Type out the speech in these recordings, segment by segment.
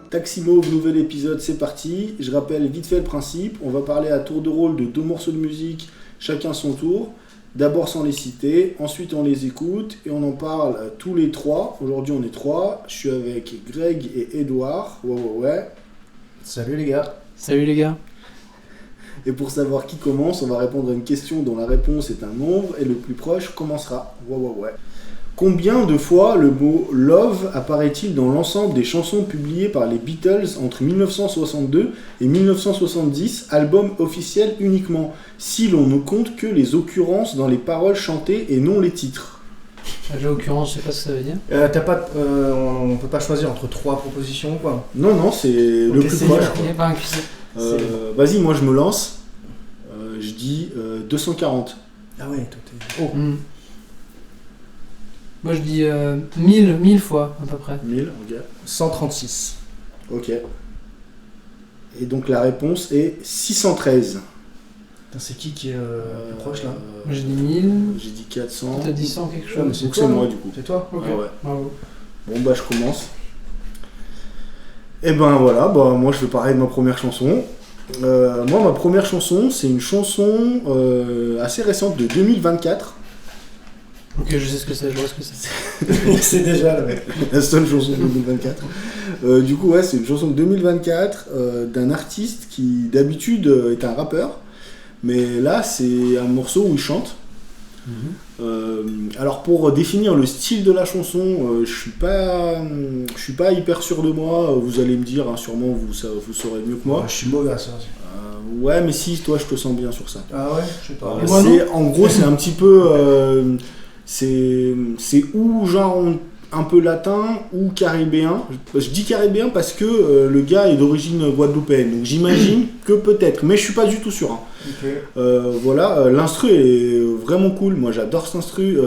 Taximauve, nouvel épisode, c'est parti. Je rappelle vite fait le principe. On va parler à tour de rôle de 2 morceaux de musique, chacun son tour. D'abord sans les citer, ensuite on les écoute et on en parle tous les 3. Aujourd'hui on est 3. Je suis avec Greg et Edouard. Ouais. Salut les gars. Salut les gars. Et pour savoir qui commence, on va répondre à une question dont la réponse est un nombre et le plus proche commencera. Ouais. Combien de fois le mot love apparaît-il dans l'ensemble des chansons publiées par les Beatles entre 1962 et 1970, album officiel uniquement, si l'on ne compte que les occurrences dans les paroles chantées et non les titres? Les occurrences, je sais pas ce que ça veut dire. On peut pas choisir entre 3 propositions ou quoi? Non, c'est le plus proche. Il n'y a pas un QC. Vas-y, moi je me lance. Je dis 240. Ah ouais, toi t'es... Oh. Moi je dis 1000 fois à peu près. 1000, ok. 136. Ok. Et donc la réponse est 613. Putain, c'est qui est plus proche là? Moi j'ai dit 1000. J'ai dit 400. T'as dit 100 quelque chose. Ouais, mais Donc c'est moi du coup. C'est toi? Ok. Ah ouais. Bravo. Bon bah je commence. Et ben voilà, moi je vais parler de ma première chanson. Moi ma première chanson c'est une chanson assez récente de 2024. Ok, je sais ce que c'est, je vois ce que c'est. C'est déjà là. La seule chanson de 2024. Du coup ouais c'est une chanson de 2024 d'un artiste qui d'habitude est un rappeur. Mais là c'est un morceau où il chante. Alors pour définir le style de la chanson, je suis pas hyper sûr de moi. Vous allez me dire, hein, sûrement vous saurez mieux que moi. Je suis mauvais à ça. Ouais, mais si, toi je te sens bien sur ça. Ah ouais, je sais pas. En gros, c'est un petit peu, c'est ou genre un peu latin ou caribéen. Je dis caribéen parce que le gars est d'origine guadeloupéenne, donc j'imagine que peut-être, mais je suis pas du tout sûr. Hein. Okay. Voilà, l'instru est vraiment cool. Moi, j'adore cet instru.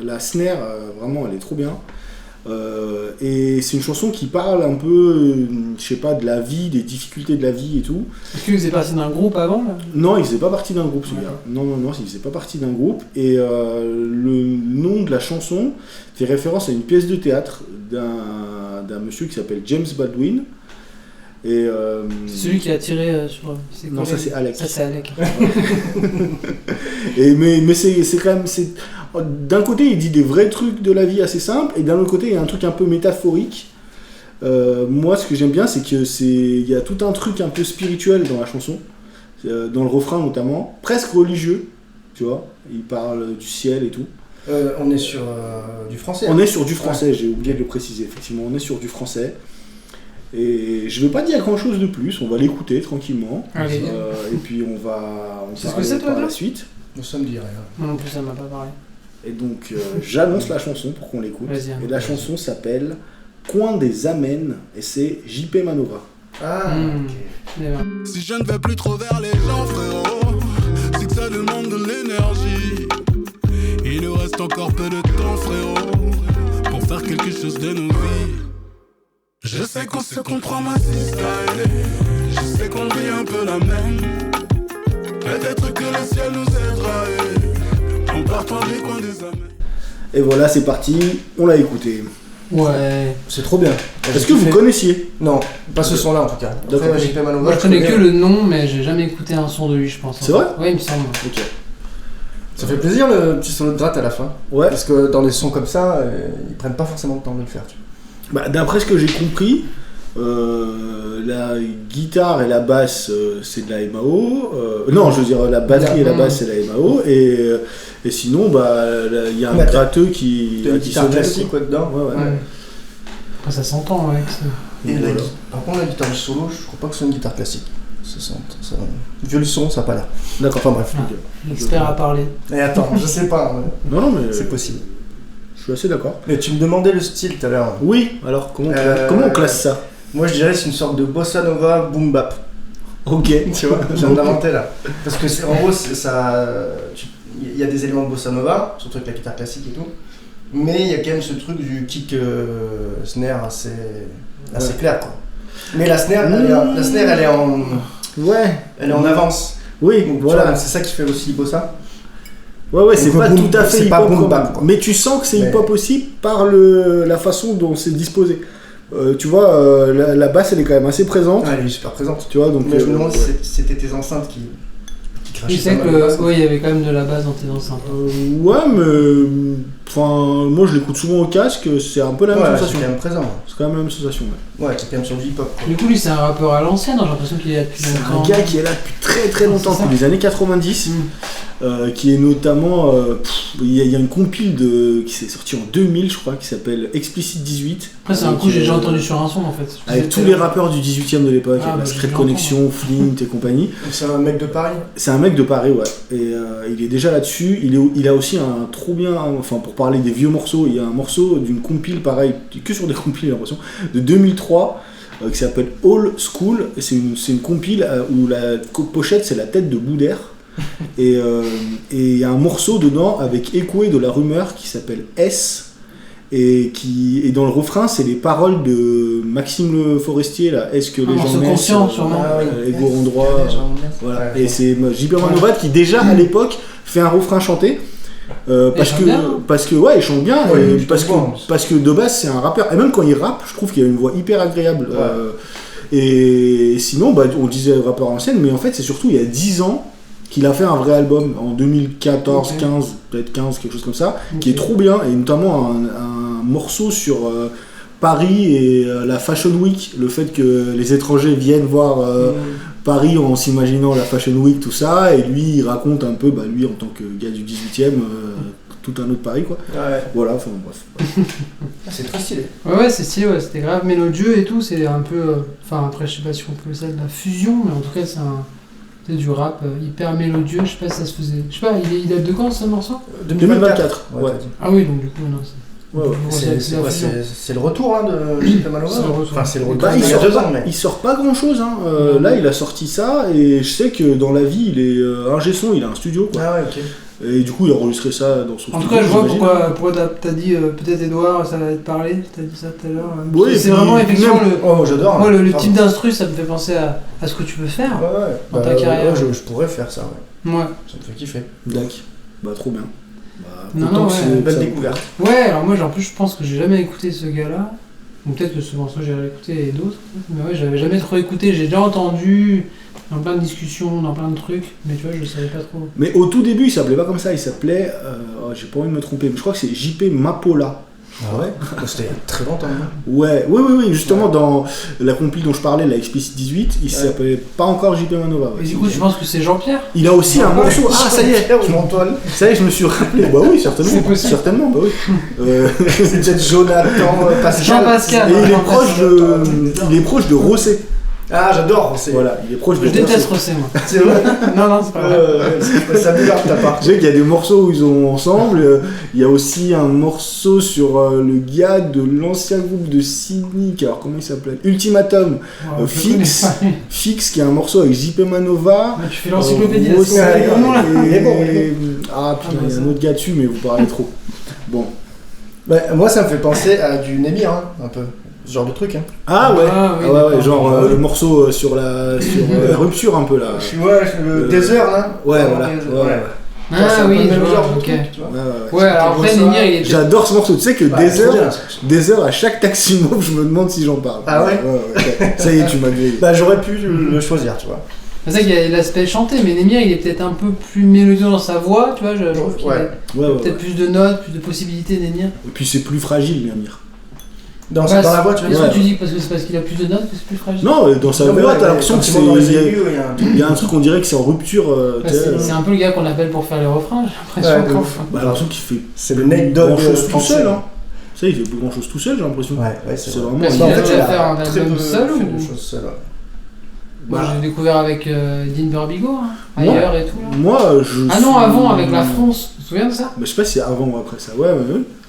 La snare, vraiment, elle est trop bien. Et c'est une chanson qui parle un peu, je sais pas, de la vie, des difficultés de la vie et tout. Est-ce qu'il faisait partie d'un groupe avant là? Non, il faisait pas partie d'un groupe, ce gars. Non, il faisait pas partie d'un groupe. Et le nom de la chanson fait référence à une pièce de théâtre d'un monsieur qui s'appelle James Baldwin. Et c'est celui qui a tiré sur... Non, ça c'est Alec. Ça c'est Alec. mais c'est quand même... D'un côté, il dit des vrais trucs de la vie assez simples, et d'un autre côté, il y a un truc un peu métaphorique. Moi, ce que j'aime bien, c'est il y a tout un truc un peu spirituel dans la chanson, dans le refrain notamment, presque religieux, tu vois. Il parle du ciel et tout. On est sur du français. On est sur du français, j'ai oublié de le préciser, effectivement. On est sur du français. Et je ne vais pas dire grand chose de plus, on va l'écouter tranquillement. Et puis on va par la suite. Ça me dit rien. Moi non plus, ça m'a pas parlé. Et donc j'annonce la chanson pour qu'on l'écoute. Vas-y, et la chanson s'appelle Coin des Amens et c'est JP Manova. Ah, ok. Si je ne vais plus trop vers les gens, frérot, c'est que ça demande de l'énergie. Il nous reste encore peu de temps, frérot, pour faire quelque chose de nos vies. Je sais qu'on se comprend, ma sister. Je sais qu'on vit un peu la même. Peut-être que le ciel nous aidera. En partant des coins des amens. Et voilà, c'est parti, on l'a écouté. Ouais. C'est trop bien. Est-ce que vous connaissiez? Non, pas ce son-là en tout cas. D'accord. JP Manova, Moi je connais que le nom, mais j'ai jamais écouté un son de lui, je pense. C'est vrai? Ouais, il me semble. Ok. Ça fait plaisir le petit solo de gratte à la fin. Ouais. Parce que dans les sons comme ça, ils prennent pas forcément le temps de le faire. Tu vois. Bah, d'après ce que j'ai compris, la guitare et la basse c'est de la MAO. Non, je veux dire la batterie et la basse c'est de la MAO. Et sinon, il y a un gratteux qui a une guitare classique quoi, dedans. Ouais. Après, ça s'entend avec ça. Et par contre, la guitare du solo, je crois pas que ce soit une guitare classique. Vu le son, ça n'a pas l'air. D'accord. Enfin bref. L'expert a parlé. Et attends, je sais pas. Non, mais c'est possible. Je suis assez d'accord. Mais tu me demandais le style tout à l'heure. Oui, alors comment on classe ça? Moi je dirais que c'est une sorte de bossa nova boom bap. Ok. Tu vois, je viens d'inventer là. Parce que en gros, il y a des éléments de bossa nova, surtout avec la guitare classique et tout. Mais il y a quand même ce truc du kick snare assez clair quoi. Mais la snare, elle est en... Ouais. Elle est en avance. Oui, donc voilà. Vois, c'est ça qui fait aussi bossa. Ouais, c'est pas tout à fait hip-hop, mais tu sens que c'est hip-hop aussi par la façon dont c'est disposé. Tu vois, la basse elle est quand même assez présente. Ouais, elle est super présente. Tu vois, donc. Mais je me demande si c'était tes enceintes qui crachaient. Je sais pas mal de basse. que, ouais, il y avait quand même de la base dans tes enceintes. Ouais, mais. Enfin, moi je l'écoute souvent au casque, c'est un peu la même Ouais, c'est sensation. quand même présent. C'est quand même la même sensation, ouais. Ouais, c'est quand même sur du hip-hop. quoi. Du coup, lui, c'est un rappeur à l'ancienne, hein, j'ai l'impression qu'il est là depuis C'est longtemps. un gars qui est là depuis très très longtemps, C'est ça. depuis les années 90, qui est notamment. Il y a une compile qui s'est sortie en 2000, je crois, qui s'appelle Explicit 18. Après, c'est un coup, j'ai déjà entendu sur un son en fait. Avec tous les rappeurs du 18ème de l'époque, Ah, bah, Secret je Connection, Flint et compagnie. Donc c'est un mec de Paris. C'est un mec de Paris, ouais. Et il est déjà là-dessus. Il a aussi un trop bien. Enfin, pour parler des vieux morceaux, il y a un morceau d'une compile, pareil, que sur des compiles, j'ai l'impression, de 2003, qui s'appelle All School. Et c'est une compile où la pochette, c'est la tête de Boudère. Et il y a un morceau dedans avec Ekoué de La Rumeur qui s'appelle S. Et dans le refrain, c'est les paroles de Maxime Le Forestier, là. Est-ce que les gens morceau naissent, conscient, sûrement. égaux en droit. Voilà. Ouais, Et c'est JP Manovat qui déjà à l'époque fait un refrain chanté. Parce que ouais, il chante bien. Ouais, et il parce, chante bien. parce que de base, c'est un rappeur. Et même quand il rappe, je trouve qu'il a une voix hyper agréable. Ouais. Et sinon, bah, on disait rappeur ancienne, mais en fait, c'est surtout il y a 10 ans qu'il a fait un vrai album, en 2014, Ok. 15, peut-être 15, quelque chose comme ça, Ok. qui est trop bien, et notamment un morceau sur Paris et la Fashion Week, le fait que les étrangers viennent voir Paris en s'imaginant la Fashion Week, tout ça, et lui il raconte un peu, bah, lui en tant que gars du 18ème, tout un autre Paris quoi. Ouais. Voilà, enfin bref. C'est très stylé. Ouais, c'est stylé, ouais, c'était grave mélodieux et tout, c'est un peu. Enfin, après, je sais pas si on peut ça de la fusion, mais en tout cas, c'est du rap hyper mélodieux, je sais pas si ça se faisait. Je sais pas, il date de quand ce morceau 2024, ouais. t'as dit. Ah oui, donc du coup, non, c'est. Ouais, ouais. C'est la quoi, fusion. c'est le retour hein, de JP Manowar. C'est le retour. Enfin, c'est le retour. Bah, il y a 2 ans, mais. il sort pas grand chose, hein. Là il a sorti ça, et je sais que dans la vie il est ingé son, il a un studio quoi. Ah ouais, ok. Et du coup il a enregistré ça dans son En tout studio. cas, je vois j'imagine. pourquoi t'as dit, peut-être Edouard, ça va te parler, t'as dit ça tout à l'heure. Oui, et c'est puis vraiment effectivement même- le. Oh, j'adore. Moi, le Pardon. type d'instru, ça me fait penser à ce que tu peux faire. Ouais, ouais. dans ta carrière. Ouais, je pourrais faire ça, ouais. Ouais. Ça me fait kiffer. Dac. Bah trop bien. Bah, Non, autant non, que ouais. c'est- Une belle ça- découverte. Ouais, alors moi, en plus, je pense que j'ai jamais écouté ce gars-là. Ou peut-être que ce morceau, j'ai écouté et d'autres. Mais ouais, j'avais jamais trop écouté. J'ai déjà entendu dans plein de discussions, dans plein de trucs. Mais tu vois, je savais pas trop. Mais au tout début il s'appelait pas comme ça, il s'appelait, j'ai pas envie de me tromper, mais je crois que c'est JP Mapola. Ah ouais. C'était il y a très longtemps. hein. Ouais, oui, justement dans la compil dont je parlais, la Explicit 18, il s'appelait pas encore JP Manova. Et du coup, tu penses que c'est Jean-Pierre? Il a aussi un morceau. Ah, ça y est, Je m'entoile. ça y est, je me suis rappelé. Bah oui, certainement. C'est possible. Certainement, bah oui. C'est peut-être Jonathan Pascal. Jean-Pascal. Et il est Jean-Pascal. proche de Rosset. Ah, j'adore. C'est Voilà, il est proche de Je déteste Rosset. Rossé, moi. C'est vrai. Non, c'est pas vrai. Ça bizarre de ta part. Je sais qu'il y a des morceaux où ils ont ensemble. Il y a aussi un morceau sur le gars de l'ancien groupe de Cynic. Alors comment il s'appelait? Ultimatum. Ouais, je le Fix. connais pas. Fix, qui est un morceau avec JP Manova. Mais tu fais l'encyclopédie, là, Rosset c'est bon, là. Il est bon, il est Ah putain, Ah, il y a bah, un autre gars dessus, mais vous parlez trop. Bon. Bah, moi, ça me fait penser à du Némir, hein, un peu. Ce genre de truc. Hein. Ah ouais, Ah oui, ouais, d'accord. genre le morceau sur la rupture un peu là. Ouais, le Desert, là. Ouais, voilà. Ouais. Ah oui, je vois, ok. tu vois. Ouais, alors après, C'était Némir, il était. J'adore ce morceau. Tu sais que Bah, trop bien. des heures à chaque taxi mauve, je me demande si j'en parle. Ah ouais ok. Ça y est, tu m'as grillé. Bah, j'aurais pu le choisir, tu vois. C'est ça qu'il y a l'aspect chanté, mais Némir, il est peut-être un peu plus mélodieux dans sa voix, tu vois. Je trouve qu'il Ouais. a Ouais, ouais, peut-être ouais. plus de notes, plus de possibilités, Némir. Et puis c'est plus fragile, Myrmir. Dans Bah, la voix, tu Est-ce vois. que tu dis parce que c'est parce qu'il a plus de notes que c'est plus fragile? Non, dans sa Non, mais voix, ouais, t'as l'impression que c'est. quand tu montes dans les aigus, il y a un truc. Il y a un truc, on dirait que c'est en rupture. Bah, tu sais, c'est un peu le gars qu'on appelle pour faire les refrains, j'ai l'impression. Ouais, de qu'en ouf. fait. Bah, j'ai l'impression qu'il fait C'est le Nate Dogg grand chose tout français. seul. Hein. Ça, il fait plus grand chose tout seul, j'ai l'impression. Ouais, c'est C'est vrai. vraiment. Parce il- qu'il en a fait, déjà il a fait un très album peu seul fait ou- de choses seul, ouais. Moi, Bah, j'ai découvert avec Dean Burbigo, hein, Moi- ailleurs et tout. Là. Moi, je. Ah non, suis- avant avec la France, tu te souviens de ça? Mais je sais pas si c'est avant ou après ça. Ouais.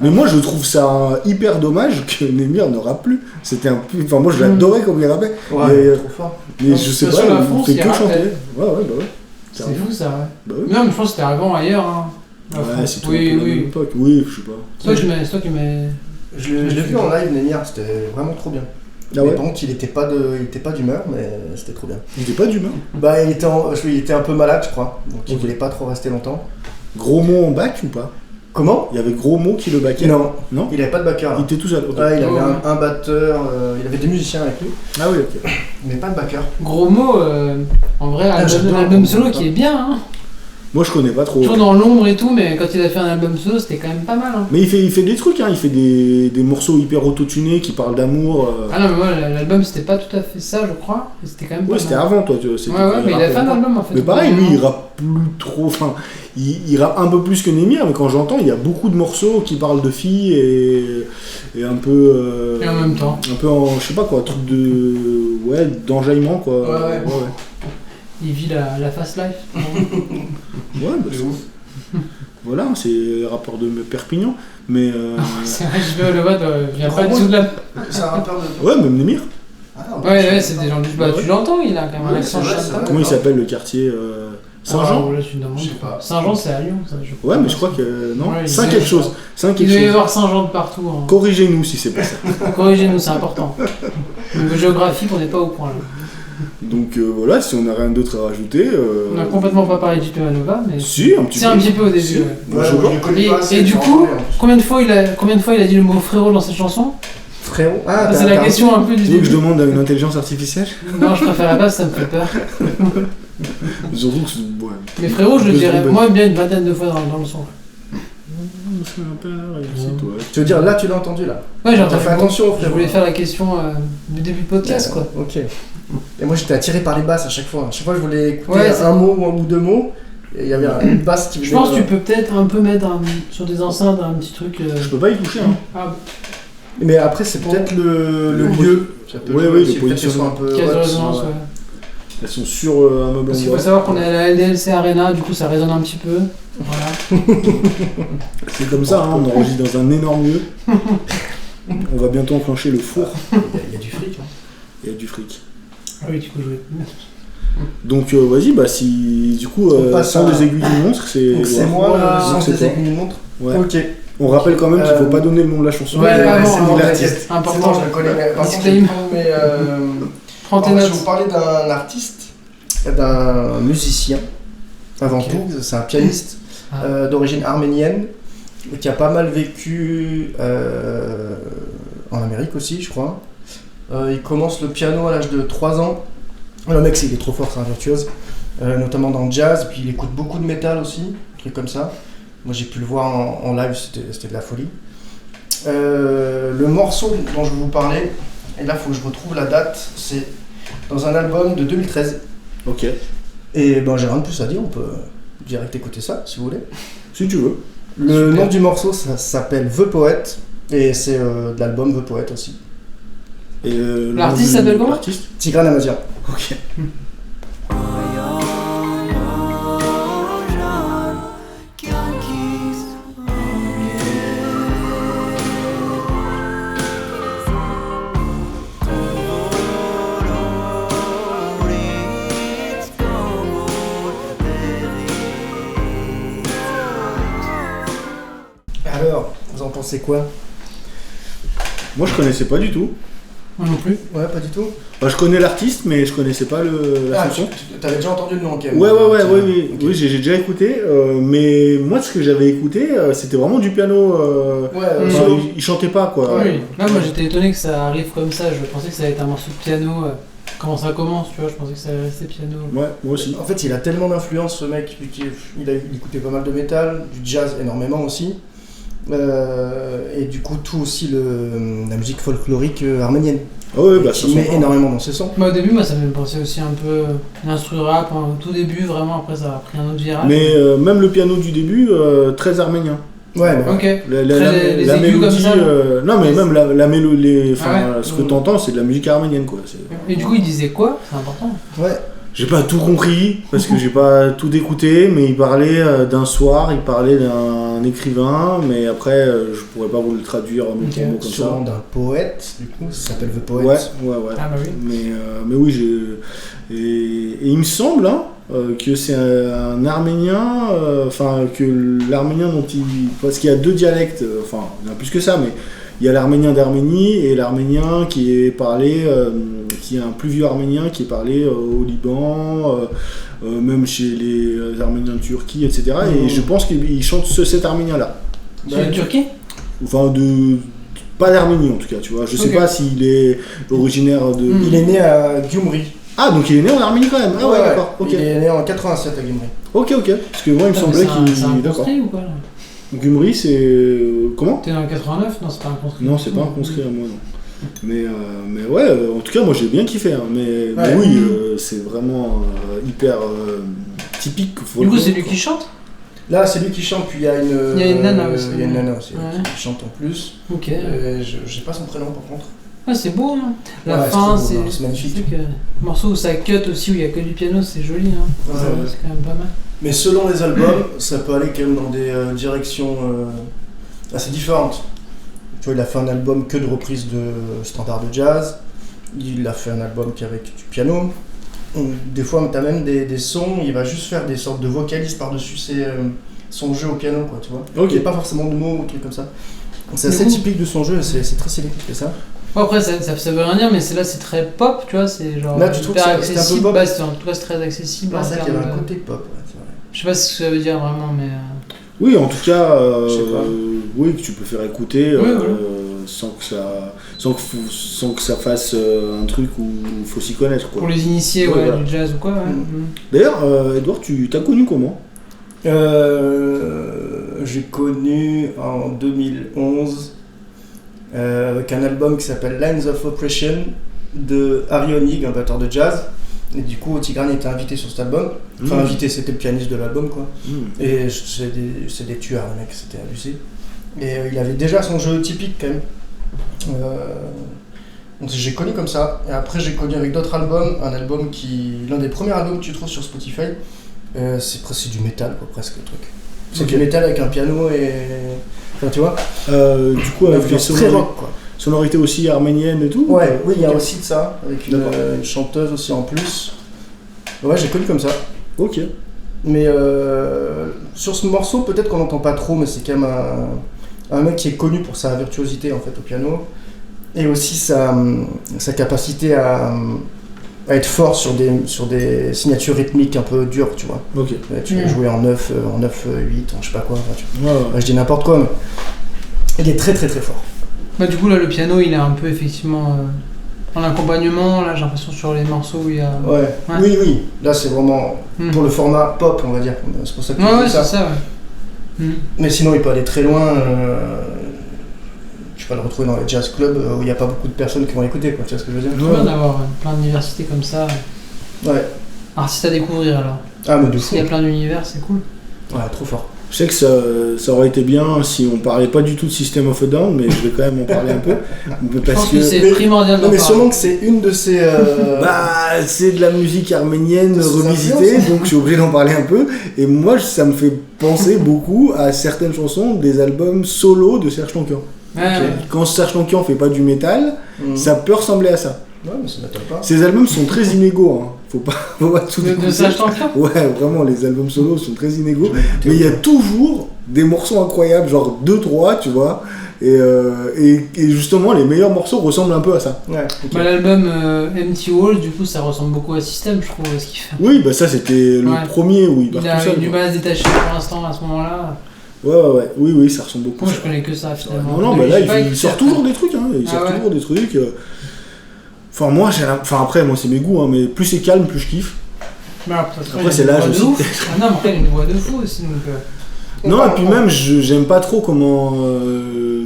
Mais moi, je trouve ça hyper dommage que Némir ne rappe plus. C'était un peu. Enfin, moi, je l'adorais comme il rappait. Ouais, Mais, trop fort. mais Non, je sais parce pas, que la il France, fait il que rappelle. chanter. Ouais, bah ouais. C'est fou ça, ouais. Bah oui. Non, mais je pense que c'était avant ailleurs. Hein. La Ouais, France. c'est tout Oui, un peu la même oui. époque. Oui, je sais pas. C'est toi qui m'as. Je l'ai vu en live, Némir, c'était vraiment trop bien. Ah Mais ouais. par contre, il était pas d'humeur, mais c'était trop bien. Il était pas d'humain. Bah, il était un peu malade, je crois. Donc, il Ok. voulait pas trop rester longtemps. Gros mot en bac ou pas? Comment? Il y avait Gros Mo qui le backait. Non, Non. il avait pas de backer là. Il était tout seul. ok. Ouais, il avait Ouais. un batteur, il avait des musiciens avec lui, Ah oui, ok. mais pas de backer. Gros mot, en vrai, j'adore album Gros solo Mo, qui est bien, hein. Moi, je connais pas trop. Toujours dans l'ombre et tout, mais quand il a fait un album solo, c'était quand même pas mal, hein. Mais il fait des trucs, hein. Il fait des morceaux hyper autotunés qui parlent d'amour. Ah non, mais moi, l'album, c'était pas tout à fait ça, je crois. Et c'était quand même Ouais, pas c'était mal. avant, toi. C'était Ouais, quand ouais, mais il a fait un rappait. album en fait. Mais pareil, lui, il rappe plus trop. Enfin, il rappe un peu plus que Némir, mais quand j'entends, il y a beaucoup de morceaux qui parlent de filles et un peu. Et en même temps. Un peu en. Je sais pas quoi, truc de. Ouais, d'enjaillement, quoi. Ouais. Il vit la fast life. Ouais, bah, c'est- voilà, c'est rappeur de Perpignan. Mais. C'est vrai, je vais le voir, vient pas Gros du tout de la. C'est un rappeur de. Ouais, même Némir. Ah, Ouais, c'est des gens du. Bah, tu l'entends, il a quand même un Ouais, accent c'est vrai, châtain. c'est vrai. Comment il s'appelle le quartier Saint-Jean. Là, tu me demandes. Je sais pas. Saint-Jean, c'est à Lyon, ça, je crois. Ouais, mais je crois que. Non, Ouais, il Saint doit- quelque chose. Saint Il quelque doit y chose. avoir Saint-Jean de partout. Hein. Corrigez-nous si c'est pas ça. Corrigez-nous, c'est important. Niveau géographique, on n'est pas au point là. Donc voilà, si on n'a rien d'autre à rajouter. On a complètement pas parlé d'Hyper Nova, mais. Si, un petit C'est peu. un petit peu au début. Si. Ouais. Moi, je moi, vois. je le connais pas assez Et du pour en coup, parler, en plus. combien de fois il a dit le mot frérot dans cette chanson? Frérot. Ah, C'est la question un peu du Tu veux que je début. demande à une intelligence artificielle? Non, je préférerais pas, ça me fait peur. Surtout que c'est. Ouais. Mais frérot, je le Deux dirais secondes. moi bien une vingtaine de fois dans le son. C'est un peu réussi, toi. Tu veux dire, là, tu l'as entendu là? Ouais, j'ai T'as entendu. fait attention, Je frérot. voulais faire la question du début de podcast, quoi. Ok. Et moi, j'étais attiré par les basses à chaque fois. À chaque fois, je voulais écouter Ouais, c'est- un mot ou deux mots. Et il y avait une basse qui Je venait pense que de- tu peux peut-être un peu mettre sur des enceintes un petit truc. Je peux pas y toucher, hein. Ah, Mais après, c'est peut-être le lieu. Ça peut Ouais, jouer ouais, aussi, le peut-être que ce soit un peu. qui a de ouais, résonance, ouais. ouais. Elles sont sur un meuble Parce en qu'il faut bois. savoir qu'on est à la LDLC Arena, du coup ça résonne un petit peu. Voilà. C'est comme ça, hein, on enregistre dans un énorme lieu. On va bientôt enclencher le four. Il y a du fric. Hein. Il y a du fric. Ah oui, du coup je vais. Donc vas-y, bah si du coup On passe sans à- les aiguilles du monstre, c'est. Donc c'est Edouard. moi, Voilà. sans C'est des toi. aiguilles de montre. Ouais. Ok. On rappelle quand même qu'il faut Euh, pas donner le nom de la chanson. Ouais, avant, c'est avant, bon, l'artiste. t'inquiète. Important. C'est bon, je le connais. Mais par contre, Disclaimer. je prends mes, Prends tes alors, je notes. vais vous parler d'un artiste, d'un musicien, avant Ok. tout. C'est un pianiste Ah. d'origine arménienne, qui a pas mal vécu en Amérique aussi, je crois. Il commence le piano à l'âge de 3 ans. Le mec, il est trop fort, c'est un virtuose. Notamment dans le jazz, puis il écoute beaucoup de métal aussi, des trucs comme ça. Moi, j'ai pu le voir en live, c'était de la folie. Le morceau dont je vais vous parler, et là, il faut que je retrouve la date, c'est dans un album de 2013. Ok. Et ben, j'ai rien de plus à dire, on peut direct écouter ça, si vous voulez. Si tu veux. Le Super. nom du morceau, ça s'appelle The Poet, et c'est de l'album The Poet aussi. Et le L'artiste nom du- s'appelle comment? L'artiste. Tigran Amazian. Ok. Alors, vous en pensez quoi? Moi je connaissais pas du tout. Moi non plus. Ouais, pas du tout. Enfin, je connais l'artiste, mais je connaissais pas la Ah, chanson. t'avais déjà entendu le nom quand même. Ouais, Ok. oui, j'ai déjà écouté, mais moi ce que j'avais écouté, c'était vraiment du piano. Ouais, Enfin, solo. il chantait pas quoi. Oui. Là, moi j'étais étonné que ça arrive comme ça. Je pensais que ça allait être un morceau de piano. Comment ça commence, tu vois? Je pensais que ça allait rester piano. Ouais, moi aussi. En fait, il a tellement d'influence, ce mec. Il écoutait pas mal de métal, du jazz énormément aussi. Et du coup, tout aussi la musique folklorique arménienne. Ah ouais, bah qui ça met sent. énormément dans ses sons. Moi au début, moi ça me pensait aussi un peu l'instru rap, hein, au tout début, vraiment. Après, ça a pris un autre virage. Mais même le piano du début, très arménien. Ouais, mais Ok. Les La aigus comme mélodie. ça, non, mais même la mélodie. Enfin, Ah ouais. ce que t'entends, c'est de la musique arménienne quoi. Et du coup, il disait quoi? C'est important. ouais. J'ai pas tout compris parce que j'ai pas tout écouté, mais il parlait d'un soir, il parlait d'un écrivain, mais après je pourrais pas vous le traduire mot Ok. pour mot comme Sur le ça. nom d'un poète, du coup, ça s'appelle The Poet. Ouais. Ah bah oui. Mais oui, et il me semble que c'est un Arménien, enfin que l'Arménien dont il, parce qu'il y a deux dialectes, enfin il y en a plus que ça, mais il y a l'Arménien d'Arménie et l'Arménien qui est parlé, qui est un plus vieux Arménien qui est parlé au Liban, même chez les Arméniens de Turquie, etc. Et je pense qu'il chante cet Arménien-là. Celui de Turquie? Enfin, pas d'Arménie en tout cas, tu vois. Je sais Ok. pas s'il est originaire de. Il est né à Gyumri. Ah, donc il est né en Arménie quand même. Ah ouais, d'accord. Ok. Il est né en 87 à Gyumri. Ok. Parce que moi, il me semblait qu'il. C'est un D'accord. conscrit ou quoi là? Gyumri, c'est. Comment? T'es dans le 89? Non, c'est pas un conscrit. Non, c'est pas un conscrit à moi, non. Mais ouais, en tout cas, moi j'ai bien kiffé. Hein. Mais Ouais. oui, c'est vraiment hyper typique. Du coup, c'est lui qui chante? Là, c'est lui qui chante, puis il y a une. Il y a une nana aussi. Il y a une nana aussi Ouais. qui chante en plus. Ok. J'ai pas son prénom par contre. Ouais, c'est beau, hein. La Ouais, fin, c'est c'est beau, hein, c'est magnifique. le truc, morceau où ça cut aussi, où il y a que du piano, c'est joli, hein. Ouais, C'est- ouais. C'est quand même pas mal. Mais selon les albums, ça peut aller quand même dans des directions assez différentes. Tu vois, il a fait un album que de reprises de standards de jazz. Il a fait un album qui avec du piano. Des fois, tu as même des sons, il va juste faire des sortes de vocalises par-dessus son jeu au piano, quoi, tu vois. Ok. Il n'y a pas forcément de mots ou trucs comme ça. Donc, c'est Mais assez bon. typique de son jeu, c'est très stylé qu'il fait ça. Bon, après, ça veut rien dire, mais là, c'est très pop, tu vois, c'est genre. Là, tu trouves hyper que c'est un peu accessible. pop Bah, en tout cas, c'est très accessible. Ouais, en c'est vrai qu'il y termes avait un de- côté pop, ouais, c'est vrai. Je sais pas ce que ça veut dire vraiment, mais. Oui, en tout cas, Je sais pas. oui, que tu peux faire écouter Oui, voilà. sans que ça fasse un truc où il faut s'y connaître. Quoi. Pour les initiés, Ouais, ouais, voilà. du jazz ou quoi, ouais. Mm. D'ailleurs, Edouard, tu t'as connu comment? J'ai connu en 2011 avec un album qui s'appelle Lines of Oppression de Harry Honig, un batteur de jazz. Et du coup, Tigran était invité sur cet album. Enfin, invité, c'était le pianiste de l'album, quoi. Et c'est des tueurs, le mec, c'était abusé. Et il avait déjà son jeu typique, quand même. Donc j'ai connu comme ça. Et après, j'ai connu avec d'autres albums. L'un des premiers albums que tu trouves sur Spotify. C'est du métal, quoi, presque, le truc. C'est Ok. du métal avec un piano et... Enfin, tu vois, Du coup, avec les très rock, quoi. sonorités aussi arméniennes et tout? Ouais, oui, il y a Ok. aussi de ça, avec D'accord. une chanteuse aussi en plus. Ouais, j'ai connu comme ça. Ok. Mais sur ce morceau, peut-être qu'on n'entend pas trop, mais c'est quand même un mec qui est connu pour sa virtuosité en fait au piano et aussi sa capacité à être fort sur des signatures rythmiques un peu dures, tu vois. Ok. Tu peux jouer en 9, 8, en je sais pas quoi. Enfin, Ouais, ouais. je dis n'importe quoi, mais il est très très très fort. Bah, du coup, là, le piano, il est un peu effectivement en accompagnement. Là, j'ai l'impression sur les morceaux où il y a. Ouais. Oui. Là, c'est vraiment Hmm. pour le format pop, on va dire. C'est pour ça que je Ouais, dis ouais, ça. c'est ça, ouais. Mais sinon, il peut aller très loin. Tu vas le retrouver dans les jazz clubs où il n'y a pas beaucoup de personnes qui vont l'écouter, quoi. Tu vois ce que je veux dire? C'est bien d'avoir plein d'universités comme ça. Ouais. Artiste à découvrir alors. Ah, mais de fou. S'il y a plein d'univers, c'est cool. Ouais, trop fort. Je sais que ça aurait été bien si on parlait pas du tout de System of a Down, mais je vais quand même en parler un peu. Je Parce pense que que c'est mais- primordial Non, d'en mais parler. sûrement que c'est une de ces. bah, c'est de la musique arménienne De ses revisitée, influences. donc je suis obligé d'en parler un peu. Et moi, ça me fait penser beaucoup à certaines chansons des albums solo de Serge Tankian. Ouais, ouais. Quand Serge Tankian fait pas du métal, Hmm. ça peut ressembler à ça. Ouais, mais ça m'étonne pas. Ces albums sont très inégaux, hein. Faut pas tout De écouter. Serge Tankian. Ouais, vraiment, les albums solo sont très inégaux. Je vais écouter, Mais il y a ouais. toujours des morceaux incroyables, genre 2-3, tu vois. Et justement, les meilleurs morceaux ressemblent un peu à ça. Ouais, ok. Bah, l'album Empty Walls, du coup, ça ressemble beaucoup à System, je trouve, ce qu'il fait. Oui, bah ça c'était le Ouais. premier où il Il part a tout seul. eu du quoi. mal à se détacher pour l'instant à ce moment-là. Ouais. Oui, ça ressemble beaucoup. Moi, je ça. connais que ça finalement. Non, Mais bah là, j'ai pas il écouté sort après. toujours des trucs, hein. Il Ah sort ouais. toujours des trucs. Enfin, moi, après, moi, c'est mes goûts, hein, mais plus c'est calme, plus je kiffe. Mais alors, peut-être Après, il a c'est une l'âge voix de aussi. ouf. Ah non, mais après, il a une voix de fou aussi, donc. Non, et puis même, j'aime pas trop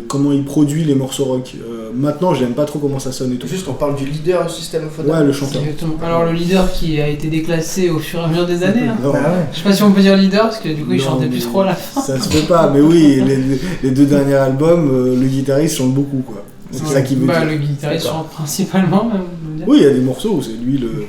comment il produit les morceaux rock. Maintenant, j'aime pas trop comment ça sonne et tout. Juste, on parle du leader du système of a Down. Ouais, le chanteur. Exactement. Alors, le leader qui a été déclassé au fur et à mesure des années. Hein. Non, Ah ouais. Je sais pas si on peut dire leader, parce que du coup, il Non, chantait mais plus trop à la fin. Ça se fait pas, mais oui, les deux derniers albums, le guitariste chante beaucoup, quoi. C'est ça qui veut Bah, dire. le guitariste D'accord. chante principalement, même. on peut dire. Oui, il y a des morceaux où c'est lui le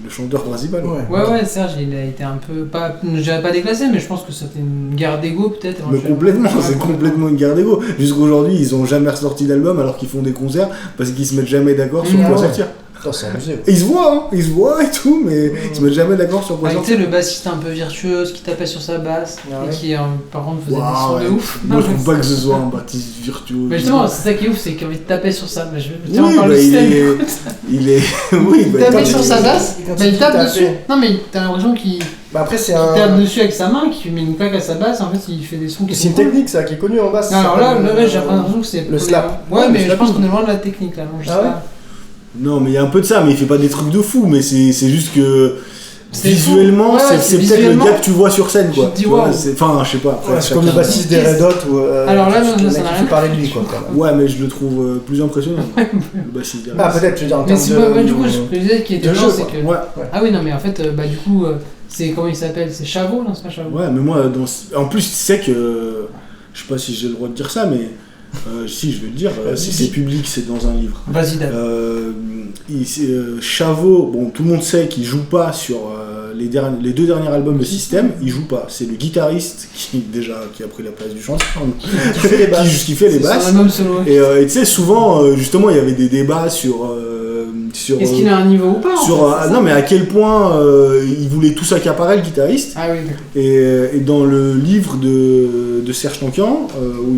chanteur principal. Ouais, Serge, il a été un peu, pas, je dirais pas déclassé, mais je pense que c'était une guerre d'ego peut-être. Mais éventuellement. complètement, Ouais, c'est complètement une guerre d'ego. Jusqu'aujourd'hui, ils ont jamais ressorti d'album alors qu'ils font des concerts parce qu'ils se mettent jamais d'accord sur Mmh, quoi ouais. sortir. Putain, c'est abusé. Et ils se voient et tout, mais ils se mettent jamais d'accord sur quoi Tu sortir. sais, le bassiste un peu virtuose qui tapait sur sa basse Ah et ouais. qui, par contre, faisait des Waouh, sons ouais. de ouf. Moi, je Non, trouve pas que ce soit un baptiste virtuose. Mais justement, c'est ça qui est ouf, c'est qu'il tapait sur sa basse. Oui, Tiens, on parle bah, du il système. est. Il est. Oui, Il bah, tapait quand sur il- sa basse, quand bah, il il tape tapait. dessus. Non, mais t'as l'impression qu'il Bah après, c'est tape un. dessus avec sa main, qu'il met une claque à sa basse, en fait, il fait des sons qui C'est sont une cool. technique, ça, qui est connue en basse. Alors ça là, s'appelle, j'ai l'impression que c'est. le slap. Ouais, Ouais, mais le je slap. pense qu'on est loin de la technique là. Non, je sais Ah ouais pas. Non, mais il y a un peu de ça, mais il fait pas des trucs de fou, mais c'est juste que. C'est Visuellement, fou. Ouais, c'est peut-être le visuellement, gars que tu vois sur scène, quoi. tu te dis, Tu vois, waouh. enfin, je sais pas. Après, Ouais, c'est comme le chacun- bassiste des Red Hot où. Alors là, non, le ça mec n'a qui rien. fait parler de lui, quoi. quand même. Ouais, mais je le trouve plus impressionnant. Le bassiste derrière. Ah, peut-être, tu veux dire en Mais termes c'est de. moi, du coup, ce que je disais qui est de étonnant, jeu, c'est quoi. que. Ouais, Ah oui, non, mais en fait, bah du coup, c'est comment il s'appelle? C'est Chavot, non? C'est pas Chavot? ouais, mais moi, en plus, tu sais que. Je sais pas si j'ai le droit de dire ça, mais. Si, je vais le dire. Si c'est public, c'est dans un livre. Vas-y, Dave. Chavot, bon, tout le monde sait qu'il joue pas sur les deux derniers albums de System, il joue pas. C'est le guitariste qui a pris la place du chanteur, Qui fait les basses. qui fait les C'est son basses. album solo. Et tu sais, souvent, justement, il y avait des débats sur. Est-ce qu'il a un niveau ou pas? en sur fait, c'est ça non, mais à quel point ils voulaient tous accaparer le guitariste. Ah oui, d'accord. Et dans le livre de Serge Tankian, où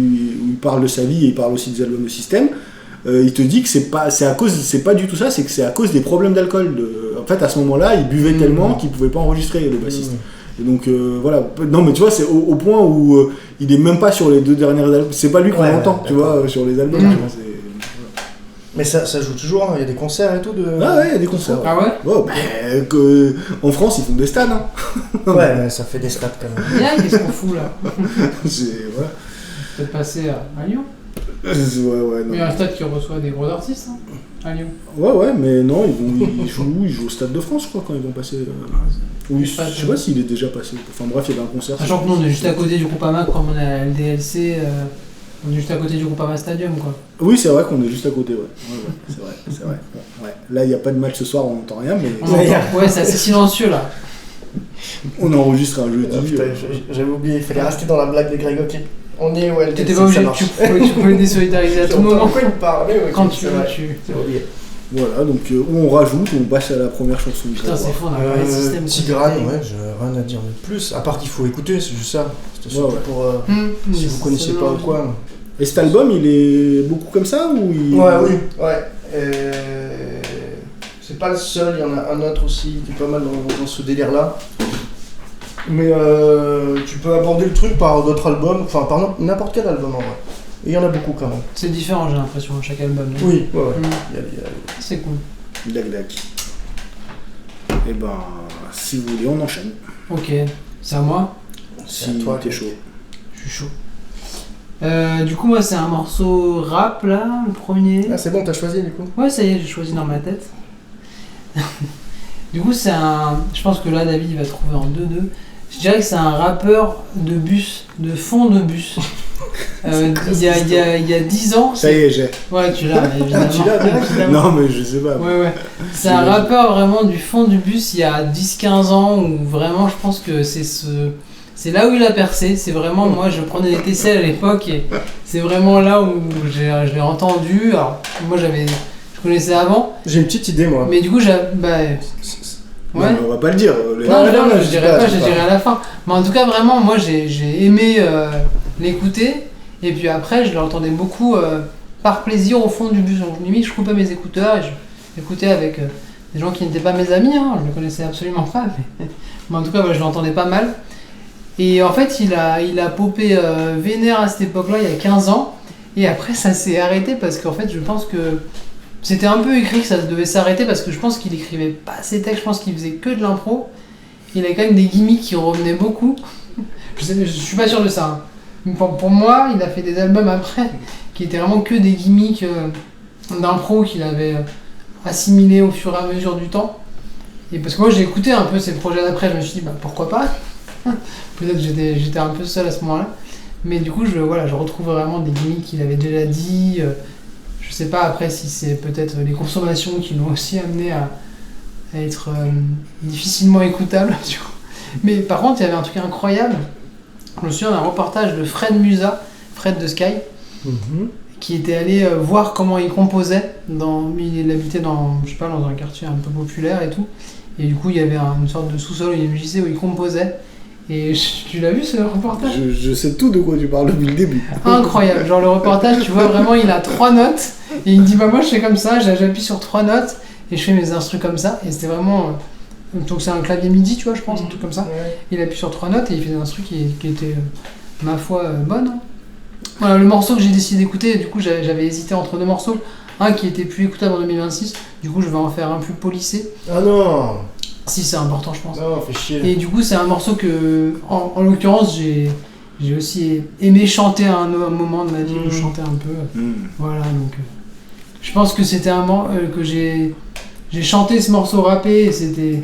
il parle de sa vie et il parle aussi des albums de System, il te dit que c'est pas du tout ça, c'est que c'est à cause des problèmes d'alcool. En fait, à ce moment-là, il buvait tellement qu'il pouvait pas enregistrer, le bassiste. Et donc voilà, non mais tu vois, c'est au point où il est même pas sur les deux derniers albums, c'est pas lui qu'on Ouais, entend, tu d'accord. vois, sur les albums. Mhm. tu vois, c'est- Mais ça joue toujours, hein, il y a des concerts et tout de. Ah ouais, il y a des concerts. Ah ouais? Oh, en France, ils font des stades. Hein. Ouais, mais ça fait des stats quand même. Bien, qu'est-ce qu'on fout là? Voilà. Peut-être passer à Lyon. Ouais, non. Il y a un stade qui reçoit des gros artistes, hein, à Lyon. Ouais, mais non, ils jouent au Stade de France, je crois, quand ils vont passer. Oui, Pas je sais pas s'il est déjà passé. Enfin bref, il y avait un concert. Sachant que nous, on est juste à côté du Groupama, comme on est à LDLC, on est juste à côté du Groupama Stadium, quoi. Oui, c'est vrai qu'on est juste à côté, ouais. C'est vrai. Bon, ouais. Là, il n'y a pas de match ce soir, on n'entend rien, mais On entend- Ouais, c'est assez silencieux là. on enregistre un jeudi. Ah, putain, j'avais oublié, il fallait rester dans la blague de Greg, ok. On est où elle T'étais pas obligé, tu pouvais désolidariser à tout moment. Pourquoi il me parle? Mais oui, Quand ok, tu c'est veux, vrai. tu. J'ai oublié. Voilà, donc on rajoute, on passe à la première chanson. Putain, c'est fou, on a parlé de système. Tigrane, ouais, j'ai rien à dire de plus. À part qu'il faut écouter, c'est juste ça. C'était surtout Ouais. pour. Si vous connaissez pas ou quoi. Et cet album, il est beaucoup comme ça ou il... Ouais, oui, ouais. C'est pas le seul, il y en a un autre aussi qui est pas mal dans ce délire-là. Mais tu peux aborder le truc par d'autres albums, enfin par n'importe quel album en vrai. Et il y en a beaucoup quand même. C'est différent, j'ai l'impression, à chaque album. non? Oui, ouais, ouais. Mm. Il y a- C'est cool. Dac. Et ben, si vous voulez, on enchaîne. Ok, c'est à moi. Si C'est à toi, t'es quoi. chaud. Je suis chaud. Du coup, moi, c'est un morceau rap là, le premier. Ah, c'est bon, t'as choisi du coup. Ouais, ça y est, j'ai choisi dans ma tête. Du coup, c'est un. Je pense que là, David, il va trouver en 2-2. Je dirais que c'est un rappeur de bus, de fond de bus. Il y a 10 ans. Ça y est, j'ai. Ouais, tu l'as, évidemment. tu l'as, direct, Évidemment. Non, mais je sais pas. Ouais. C'est un rappeur vraiment du fond du bus il y a 10-15 ans où vraiment je pense que c'est là où il a percé. C'est vraiment, moi je prenais des TCL à l'époque et c'est vraiment là où je l'ai entendu. Alors, moi je connaissais avant, J'ai une petite idée moi. mais du coup Non, ouais. mais on va pas le dire. Non, non, je dirais pas, je dirais à la fin. Mais en tout cas, vraiment, moi j'ai aimé l'écouter. Et puis après, je l'entendais beaucoup par plaisir au fond du bus. Donc limite, je coupais mes écouteurs et je l'écoutais avec des gens qui n'étaient pas mes amis. Hein. Je ne le connaissais absolument pas. Mais en tout cas, je l'entendais pas mal. Et en fait, il a popé vénère à cette époque-là, il y a 15 ans. Et après, ça s'est arrêté parce qu'en fait, je pense que c'était un peu écrit que ça devait s'arrêter parce que je pense qu'il écrivait pas ses textes. Je pense qu'il faisait que de l'impro. Il avait quand même des gimmicks qui revenaient beaucoup. Je suis pas sûr de ça. Hein. Pour moi, il a fait des albums après qui étaient vraiment que des gimmicks d'impro qu'il avait assimilés au fur et à mesure du temps. Et parce que moi j'ai écouté un peu ses projets d'après, je me suis dit pourquoi pas. Peut-être que j'étais un peu seul à ce moment-là. Mais du coup je retrouve vraiment des gimmicks qu'il avait déjà dit. Je sais pas après si c'est peut-être les consommations qui l'ont aussi amené à être difficilement écoutable. Mais par contre il y avait un truc incroyable. Je me souviens d'un reportage de Fred Musa, Fred de Sky, qui était allé voir comment il composait. Il habitait dans un quartier un peu populaire et tout. Et du coup, il y avait une sorte de sous-sol où il y avait un lycée où il composait. Et tu l'as vu ce reportage ? Je sais tout de quoi tu parles depuis le début. Incroyable, genre le reportage, tu vois vraiment, il a 3 notes. Et il me dit, bah moi je fais comme ça, j'appuie sur 3 notes et je fais mes instrus comme ça. Et c'était vraiment. Donc c'est un clavier MIDI, tu vois, je pense, un truc comme ça. Ouais. Il appuie sur 3 notes et il fait des instrus qui étaient, ma foi, bonnes. Hein. Voilà, le morceau que j'ai décidé d'écouter, du coup j'avais hésité entre 2 morceaux. Un qui était plus écoutable en 2026, du coup je vais en faire un plus polissé. Ah non. Si c'est important, je pense. Non, fait chier. Et du coup c'est un morceau que, en l'occurrence, j'ai aussi aimé chanter à un moment de ma vie, chanter un peu. Voilà, donc je pense que c'était un moment que j'ai chanté ce morceau rappé et c'était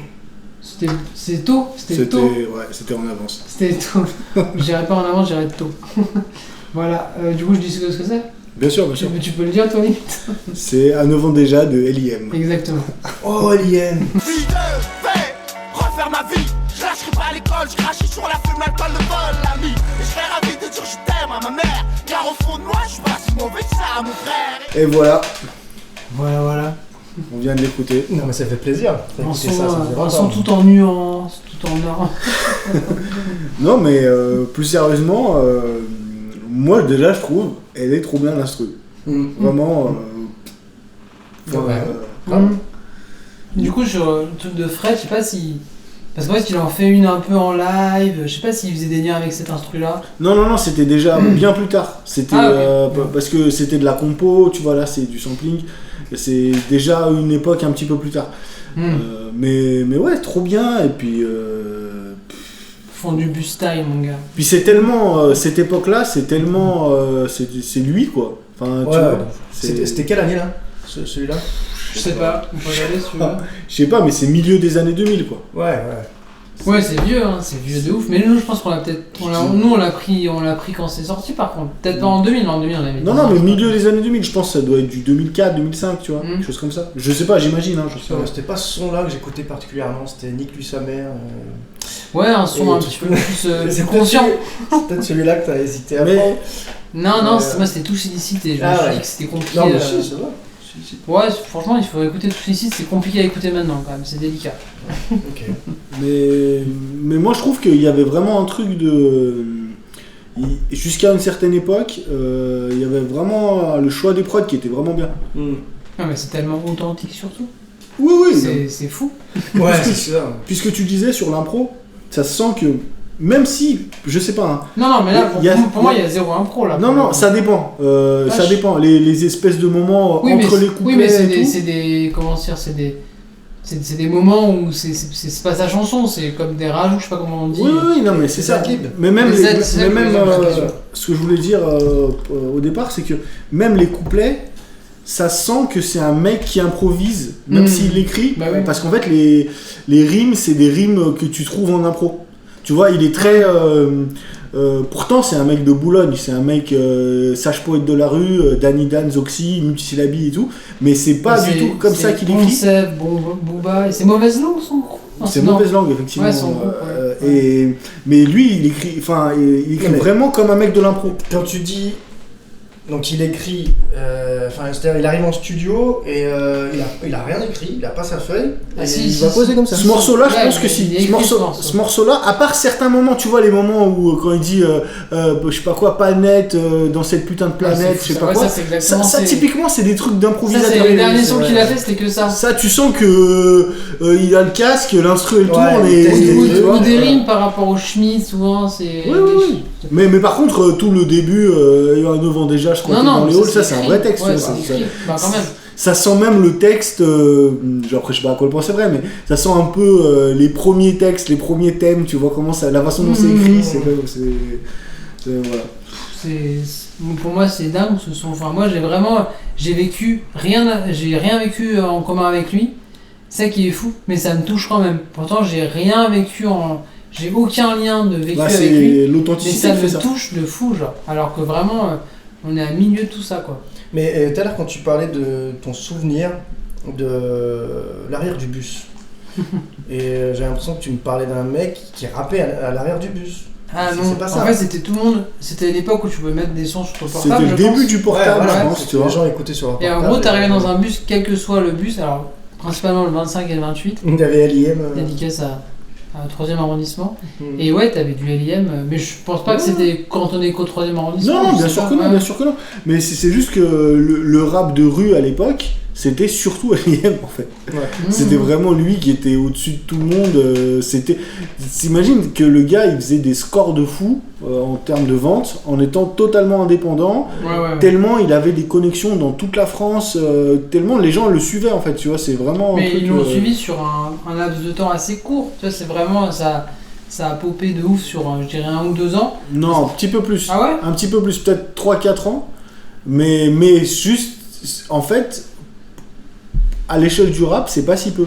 tôt. C'était tôt. Ouais, c'était en avance. C'était tôt. J'irai pas en avance, j'irai tôt. Voilà, du coup je dis ce que c'est. Bien sûr, bien sûr. Tu peux le dire, toi, limite. C'est À 9 ans déjà de L.I.M. Exactement. Oh, Alien. Si je vais refaire ma vie, je lâcherai pas l'école, je cracherai sur la fume, l'alcool, le vol, l'ami. Et je serai ravi de dire je t'aime à ma mère, car au fond de moi, je suis pas si mauvais que ça, mon frère. Et voilà, Voilà. on vient de l'écouter. Non, mais ça fait plaisir. Un D'écouter ça, ça fait son longtemps. tout en nuances, tout en or. Non, mais plus sérieusement, moi déjà je trouve, elle est trop bien l'instru. Vraiment. Ouais. Du coup, sur le truc de Fred, je sais pas si. Parce qu'en fait, il en fait une un peu en live, je sais pas s'il faisait des liens avec cet instru-là. Non, c'était déjà bien plus tard. C'était parce que c'était de la compo, tu vois, là c'est du sampling. C'est déjà une époque un petit peu plus tard. Mais ouais, trop bien. Et puis. Font du bus style, mon gars. Puis c'est tellement. Cette époque-là, c'est tellement. C'est lui, quoi. Enfin, tu vois. C'était quelle année là celui-là? Je sais pas, on peut regarder si tu veux. Je sais pas, mais c'est milieu des années 2000, quoi. Ouais. Ouais, c'est vieux, hein, c'est vieux de ouf. Mais nous, je pense qu'on l'a peut-être. Nous, on l'a pris quand c'est sorti, par contre. Peut-être pas en 2000, en 2000, on l'avait. Non, mais milieu des années 2000, je pense que ça doit être du 2004, 2005, tu vois. Quelque chose comme ça. Je sais pas, j'imagine, hein, je sais pas. C'était pas ce son là que j'écoutais particulièrement, c'était Nick lui sa mère. Ouais, un son Et un petit peu plus conscient. C'est peut-être celui-là que t'as hésité à Mais- prendre. Non, moi c'était tout illicite et je me suis dit que c'était compliqué. Non, mais si, ça va. Si. Ouais, franchement, il faut écouter tout illicite, c'est compliqué à écouter maintenant quand même, c'est délicat. Ok. Mais moi, je trouve qu'il y avait vraiment un truc de. Jusqu'à une certaine époque, il y avait vraiment le choix des prods qui était vraiment bien. Non, mais c'est tellement authentique surtout. Oui, C'est fou. Ouais, c'est ça. Puisque tu disais sur l'impro, ça se sent que. Même si, je sais pas, hein, Non, mais là, Il y a- pour moi, il y a zéro impro là. Non, ça dépend. Ça Vache. dépend. Les espèces de moments Oui, entre mais, les couplets oui, mais et tout. c'est des. Comment dire, c'est des moments où c'est pas sa chanson, c'est comme des rajouts, je sais pas comment on dit. Oui, non, mais c'est ça. ad-lib. Mais même, Les aides, c'est ça que je voulais dire. ce que je voulais dire au départ, c'est que même les couplets, ça sent que c'est un mec qui improvise, même s'il écrit. Bah oui. Parce qu'en fait, les rimes, c'est des rimes que tu trouves en impro. Tu vois, il est très. Pourtant, c'est un mec de Boulogne, c'est un mec sage poète de la rue, Danny Dan, Zoxy, multisyllabie et tout. Mais c'est pas du tout comme ça qu'il écrit. Concept, Booba, et c'est mauvaise langue son groupe. C'est mauvaise langue, effectivement. Ouais, son groupe, ouais. Mais lui, il écrit Mais- vraiment comme un mec de l'impro. Quand tu dis. Donc il écrit. C'est-à-dire il arrive en studio et il a rien écrit, il a pas sa feuille. Ah, et si, il si, va si. poser comme ça. Ce morceau-là, je Ouais, pense que il si. a écrit Ce morceau-là, à part certains moments, tu vois, les moments où quand il dit, je sais pas quoi, pas net dans cette putain de planète, je sais pas quoi. Ça, c'est exactement. Ça, typiquement, c'est des trucs Ça, d'improvisateur. c'est les derniers sons ouais. qu'il a fait, c'était que ça. Ça, tu sens que il a le casque, l'instru elle tourne il et. teste des Ou trucs, tu vois. des rimes par rapport au Schmitt, souvent, c'est. Oui. Mais par contre, tout le début, il y a 9 ans déjà, je crois, Non, que dans non, les halls, ça c'est un écrit. vrai texte. Ouais, tu vois, c'est ça- écrit. Bah, quand même. Ça sent même le texte, genre après je sais pas à quoi le point c'est vrai, mais ça sent un peu les premiers textes, les premiers thèmes, tu vois comment ça, la façon dont c'est écrit, voilà. Pour moi, c'est dingue ce son. Enfin, moi, j'ai rien vécu en commun avec lui. C'est ça qui est fou, mais ça me touche quand même. Pourtant, j'ai aucun lien de vécu Là, avec lui. c'est Mais l'authenticité ça qui fait me ça. touche de fou, genre. Alors que vraiment, on est à milieu de tout ça, quoi. Mais tout à l'heure quand tu parlais de ton souvenir de l'arrière du bus. Et j'ai l'impression que tu me parlais d'un mec qui rappait à l'arrière du bus. Ah non, C'est pas ça. en fait c'était tout le monde, c'était l'époque où tu pouvais mettre des sons sur ton C'était portable. le je début pense. du portable, voilà, je pense, tu les vois. gens écoutaient sur leur Et portable. en gros, t'arrivais dans un bus, quel que soit le bus, alors principalement le 25 et le 28, Il y avait LIM. dédicace à 3ème arrondissement. Mhm. Et ouais, t'avais du LIM, mais je pense pas que c'était cantonné qu'au 3ème arrondissement. Non, je bien sais sûr pas, que non, ouais. bien sûr que non. Mais c'est juste que le rap de rue à l'époque, c'était surtout L.I.M en fait. Ouais. C'était vraiment lui qui était au-dessus de tout le monde. T'imagines que le gars, il faisait des scores de fou en termes de vente, en étant totalement indépendant, Ouais. tellement il avait des connexions dans toute la France, tellement les gens le suivaient en fait, tu vois, c'est vraiment un Mais truc, ils l'ont suivi sur un laps de temps assez court. Tu vois, c'est vraiment ça a popé de ouf sur, je dirais, 1 ou 2 ans. Non, un petit peu plus. Ah ouais? Un petit peu plus, peut-être 3-4 ans. Mais juste, en fait, à l'échelle du rap, c'est pas si peu.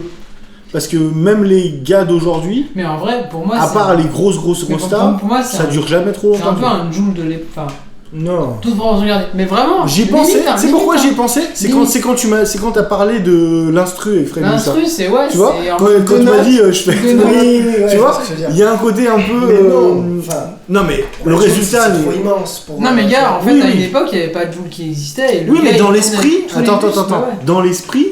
Parce que même les gars d'aujourd'hui, Mais en vrai, pour moi, à c'est part les grosses mais rostas, pour moi, c'est ça dure jamais trop c'est un longtemps. peu un Jul de l'époque. Enfin, Non. tout pour regarder. Mais vraiment, J'y limite, pensais, hein, c'est limite, pourquoi hein. j'y ai pensé, c'est quand t'as parlé de l'instru avec Fred Moussa. L'instru, c'est ouais, Tu vois, c'est en quand mode tu m'as notes. dit je fais. Des notes. Ouais, Tu vois, c'est ce que je veux il dire. y a un côté un peu. Mais non, enfin, non, mais le résultat. c'est trop mais- immense pour Non mais gars, en fait Oui, à oui. une époque il n'y avait pas de Jul qui existait. Et le Oui, gars, mais il dans tournait l'esprit, tous les attends, bus, attends, ouais. dans l'esprit,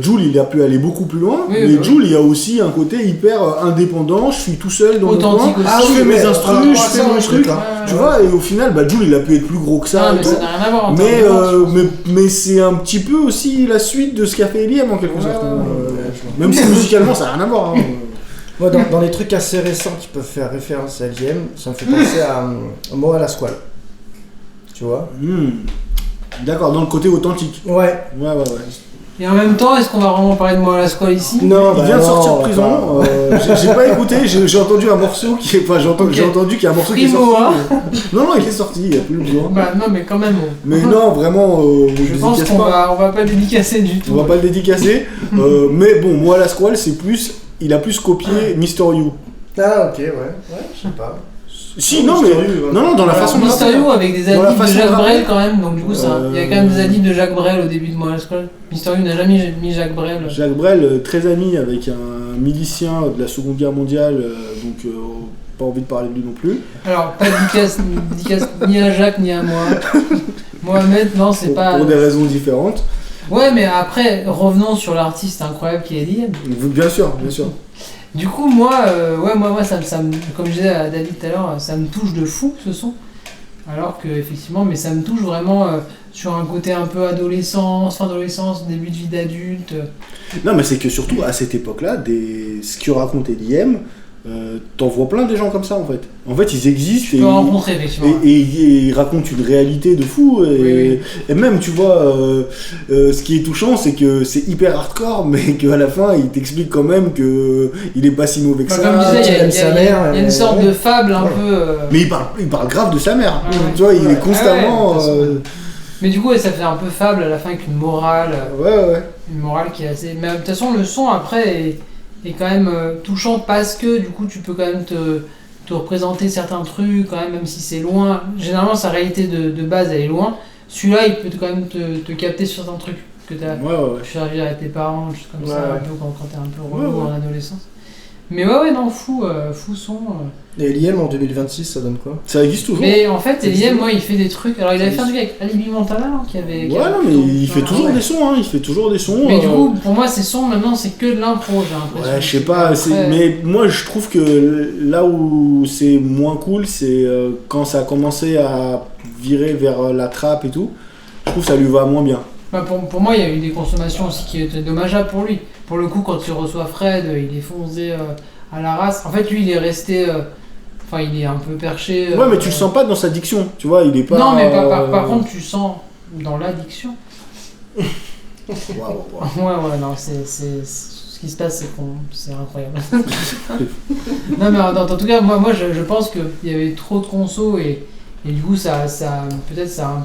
Jul il a pu aller beaucoup plus loin, Oui, mais bah Jul il y a aussi un côté hyper indépendant, je suis tout seul dans mon coin, Authentique aussi. je fais mes mais instrus, par rapport je à fais ça, mon je suis truc, d'accord. tu vois, et au final, Jul il a pu être plus gros que ça, Non et mais tout. ça n'a rien à voir en Mais, termes de vente, je pense. mais c'est un petit peu aussi la suite de ce qu'a fait L.I.M en quelque Ouais, sorte, ouais, hein. ouais. Même si musicalement ça n'a rien à voir. Hein. Moi, dans les trucs assez récents qui peuvent faire référence à LIM, ça me fait penser à Mo à la Squale. Tu vois? D'accord, dans le côté authentique. Ouais. Ouais. Et en même temps, est-ce qu'on va vraiment parler de moi à la squale ici? Non, Il vient de sortir de non, prison, pas. j'ai pas écouté, j'ai entendu un morceau qui est. Enfin, j'ai entendu qu'il y a un morceau qui est Primo, sorti. hein. Non, il est sorti, il n'y a plus besoin. Bah non mais quand même. Mais non, vraiment, Je pense dédicace qu'on pas. va pas dédicacer du tout. On va pas le dédicacer. Mais bon, moi, la Squale, c'est plus. Il a plus copié Mister You. Ah, ok, ouais. Ouais, je sais pas. Si, non, mais. Non, dans la façon de Mysterio rapper. avec des Dans la adlibs de façon de Jacques rapper. Brel quand même, donc du coup il y a quand même des adlibs de Jacques Brel au début de moi à la squale. Mysterio n'a jamais mis Jacques Brel. Jacques Brel, très ami avec un milicien de la Seconde Guerre mondiale, donc pas envie de parler de lui non plus. Alors pas de dédicace ni à Jacques ni à moi. Mohamed, non c'est pas. Pour des raisons différentes. Ouais mais après revenons sur l'artiste incroyable qui est L.I.M. Bien sûr, bien sûr. Du coup, moi, ça me, comme je disais à David tout à l'heure, ça me touche de fou ce son. Alors que, effectivement, mais ça me touche vraiment sur un côté un peu adolescence, fin d'adolescence, début de vie d'adulte. Non, mais c'est que surtout à cette époque-là, ce que racontait L.I.M, t'en vois plein des gens comme ça en fait. En fait, ils existent Tu peux en rencontrer, effectivement. et ils racontent une réalité de fou. Et, et même, tu vois, ce qui est touchant, c'est que c'est hyper hardcore, mais qu'à la fin, il t'explique quand même que il est pas si mauvais que Bah, ça. comme je disais, il y a sa mère, une sorte ouais. de fable un Ouais. peu. Mais il parle grave de sa mère. Ouais, ouais. Tu vois, il Ouais. est constamment. Ah ouais, Mais du coup, ça fait un peu fable à la fin avec une morale. Ouais. Une morale qui est assez. Mais de toute façon, le son après est quand même touchant parce que du coup, tu peux quand même te représenter certains trucs, quand même si c'est loin. Généralement, sa réalité de base, elle est loin. Celui-là, il peut quand même te capter sur certains trucs que tu as Ouais. pu faire vivre avec tes parents, des choses comme ça, Ouais. un peu quand t'es un peu relou Ouais. en adolescence. Mais ouais, non, fou son. Et LIM en 2026, ça donne quoi? Ça existe toujours. Mais en fait, L.I.M, moi, il fait des trucs. Alors, il avait fait un truc avec Alibi Montana, hein, qui avait. qui Ouais, avait non, mais plutôt- il fait toujours ouais. des sons, hein. Il fait toujours des sons. Mais du coup, pour moi, ces sons maintenant, c'est que de l'impro, j'ai l'impression. Ouais, je sais pas, Après, mais moi je trouve que là où c'est moins cool, c'est quand ça a commencé à virer vers la trappe et tout. Je trouve que ça lui va moins bien. bah, pour moi, il y a eu des consommations aussi qui étaient dommageables pour lui. Pour le coup, quand il reçoit Fred, il est foncé à la race. En fait, lui, il est resté. Enfin, il est un peu perché. Ouais, mais tu le sens pas dans sa diction, tu vois, il est pas. Non, mais par contre, tu sens dans l'addiction. Waouh. Ouais, non, ce qui se passe, c'est incroyable. Non, mais en tout cas, moi je pense qu'il y avait trop de conso et du coup, peut-être ça a un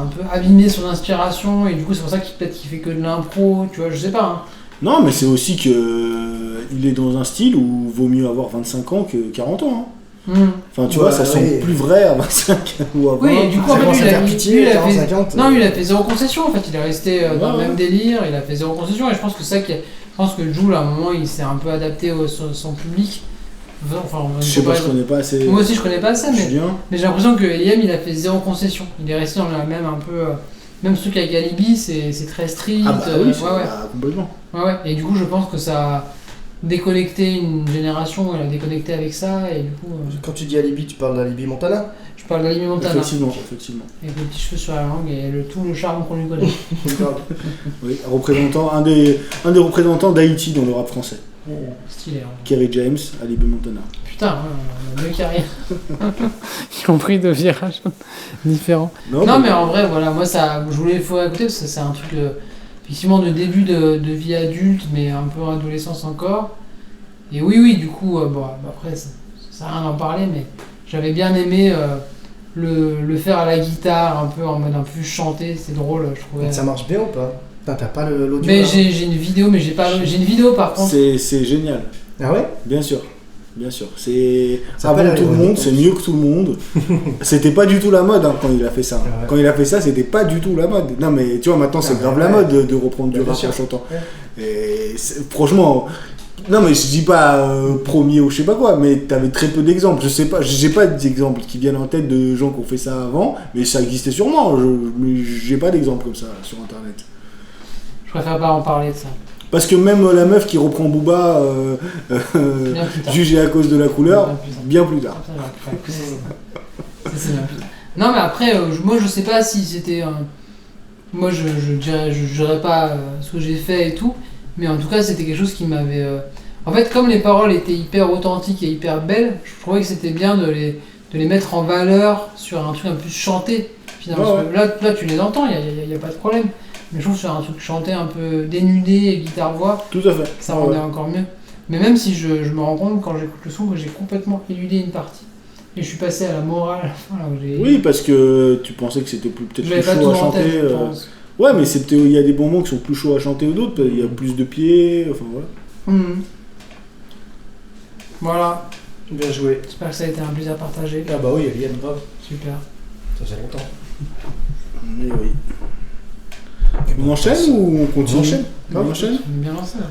peu abîmé son inspiration et du coup, c'est pour ça qu'il fait que de l'impro, tu vois, je sais pas. Hein. Non, mais c'est aussi que il est dans un style où vaut mieux avoir 25 ans que 40 ans. Hein. Enfin, tu vois, ça semble plus vrai à 25 ou à 20. Oui, et du coup, en Ça fait, commence lui, à faire pitié, il a 40, fait... 50. Non, lui, il a fait zéro concession, en fait, il est resté dans le Ouais. même délire, il a fait zéro concession, et je pense que je pense que Jul, à un moment, il s'est un peu adapté son public, Enfin, Je sais pas, je connais pas assez. Moi aussi, je connais pas assez, mais Julien. j'ai l'impression que Liam, il a fait zéro concession. Il est resté dans la même un peu. Même ce truc avec Alibi, c'est très street. Ah bah oui, ouais. complètement. Ouais. Et du coup, je pense que ça a déconnecté une génération, elle a déconnecté avec ça, et du coup. Quand tu dis Alibi, tu parles d'Alibi Montana? Je parle d'Alibi Montana. Effectivement. Avec les petits cheveux sur la langue et tout le charme qu'on lui connaît. Oui, un des représentants d'Haïti dans le rap français. Stylé. Hein. Kerry James, Alibi Montana. Putain, on a deux carrières. Ils ont pris deux virages différents. Non, mais en vrai, voilà, moi, je voulais faut écouter parce que c'est un truc effectivement de début de vie adulte, mais un peu adolescence encore. Et oui, du coup, après, ça sert à rien d'en parler, mais j'avais bien aimé le faire à la guitare, un peu en mode un peu chanté, c'est drôle, je trouvais. Ça marche bien ou pas? T'as pas l'audio? Mais j'ai une vidéo, mais j'ai une vidéo par contre. C'est génial. Ah ouais? Bien sûr. C'est Ça avant s'appelle tout le monde, c'est mieux que tout le monde. C'était pas du tout la mode quand il a fait ça. Ouais. Quand il a fait ça, c'était pas du tout la mode. Non mais tu vois, maintenant c'est grave la mode de reprendre du rap en chantant. Ouais. Et franchement, non mais je dis pas premier ou je sais pas quoi, mais t'avais très peu d'exemples. Je sais pas, j'ai pas d'exemples qui viennent en tête de gens qui ont fait ça avant, mais ça existait sûrement. Mais j'ai pas d'exemples comme ça sur internet. Je préfère pas en parler de ça. Parce que même la meuf qui reprend Booba, jugée à cause de la couleur, bien plus tard. C'est bien plus tard. Non, mais après, moi je sais pas si c'était. Moi je dirais pas ce que j'ai fait et tout, mais en tout cas c'était quelque chose qui m'avait. En fait, comme les paroles étaient hyper authentiques et hyper belles, je trouvais que c'était bien de les mettre en valeur sur un truc un peu chanté. Finalement, parce que là tu les entends, il n'y a pas de problème. Mais je trouve sur un truc chanté un peu dénudé, guitare-voix, Tout à fait. ça rendait encore mieux. Mais même si je me rends compte quand j'écoute le son que j'ai complètement éludé une partie. Et je suis passé à la morale à la fin. Là, où oui, parce que tu pensais que c'était peut-être plus pas chaud à tout en chanter. tête, je pense. Ouais, mais il y a des moments qui sont plus chauds à chanter ou d'autres, il y a plus de pieds, enfin voilà. Voilà, Bien joué. j'espère que ça a été un plaisir partagé. Ah bah oui, Alien, grave. Super. Ça fait longtemps. Mais oui. On enchaîne ou on continue? On enchaîne. On est bien lancé là.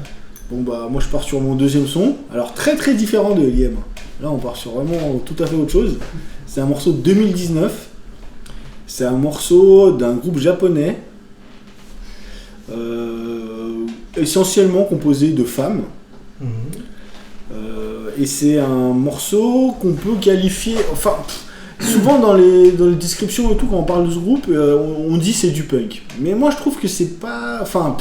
Bon bah moi je pars sur mon deuxième son, alors très très différent de Liem. Là on part sur vraiment tout à fait autre chose. C'est un morceau de 2019. C'est un morceau d'un groupe japonais, essentiellement composé de femmes. Et c'est un morceau qu'on peut qualifier, enfin souvent dans les descriptions et tout quand on parle de ce groupe, on dit c'est du punk. Mais moi je trouve que c'est pas, enfin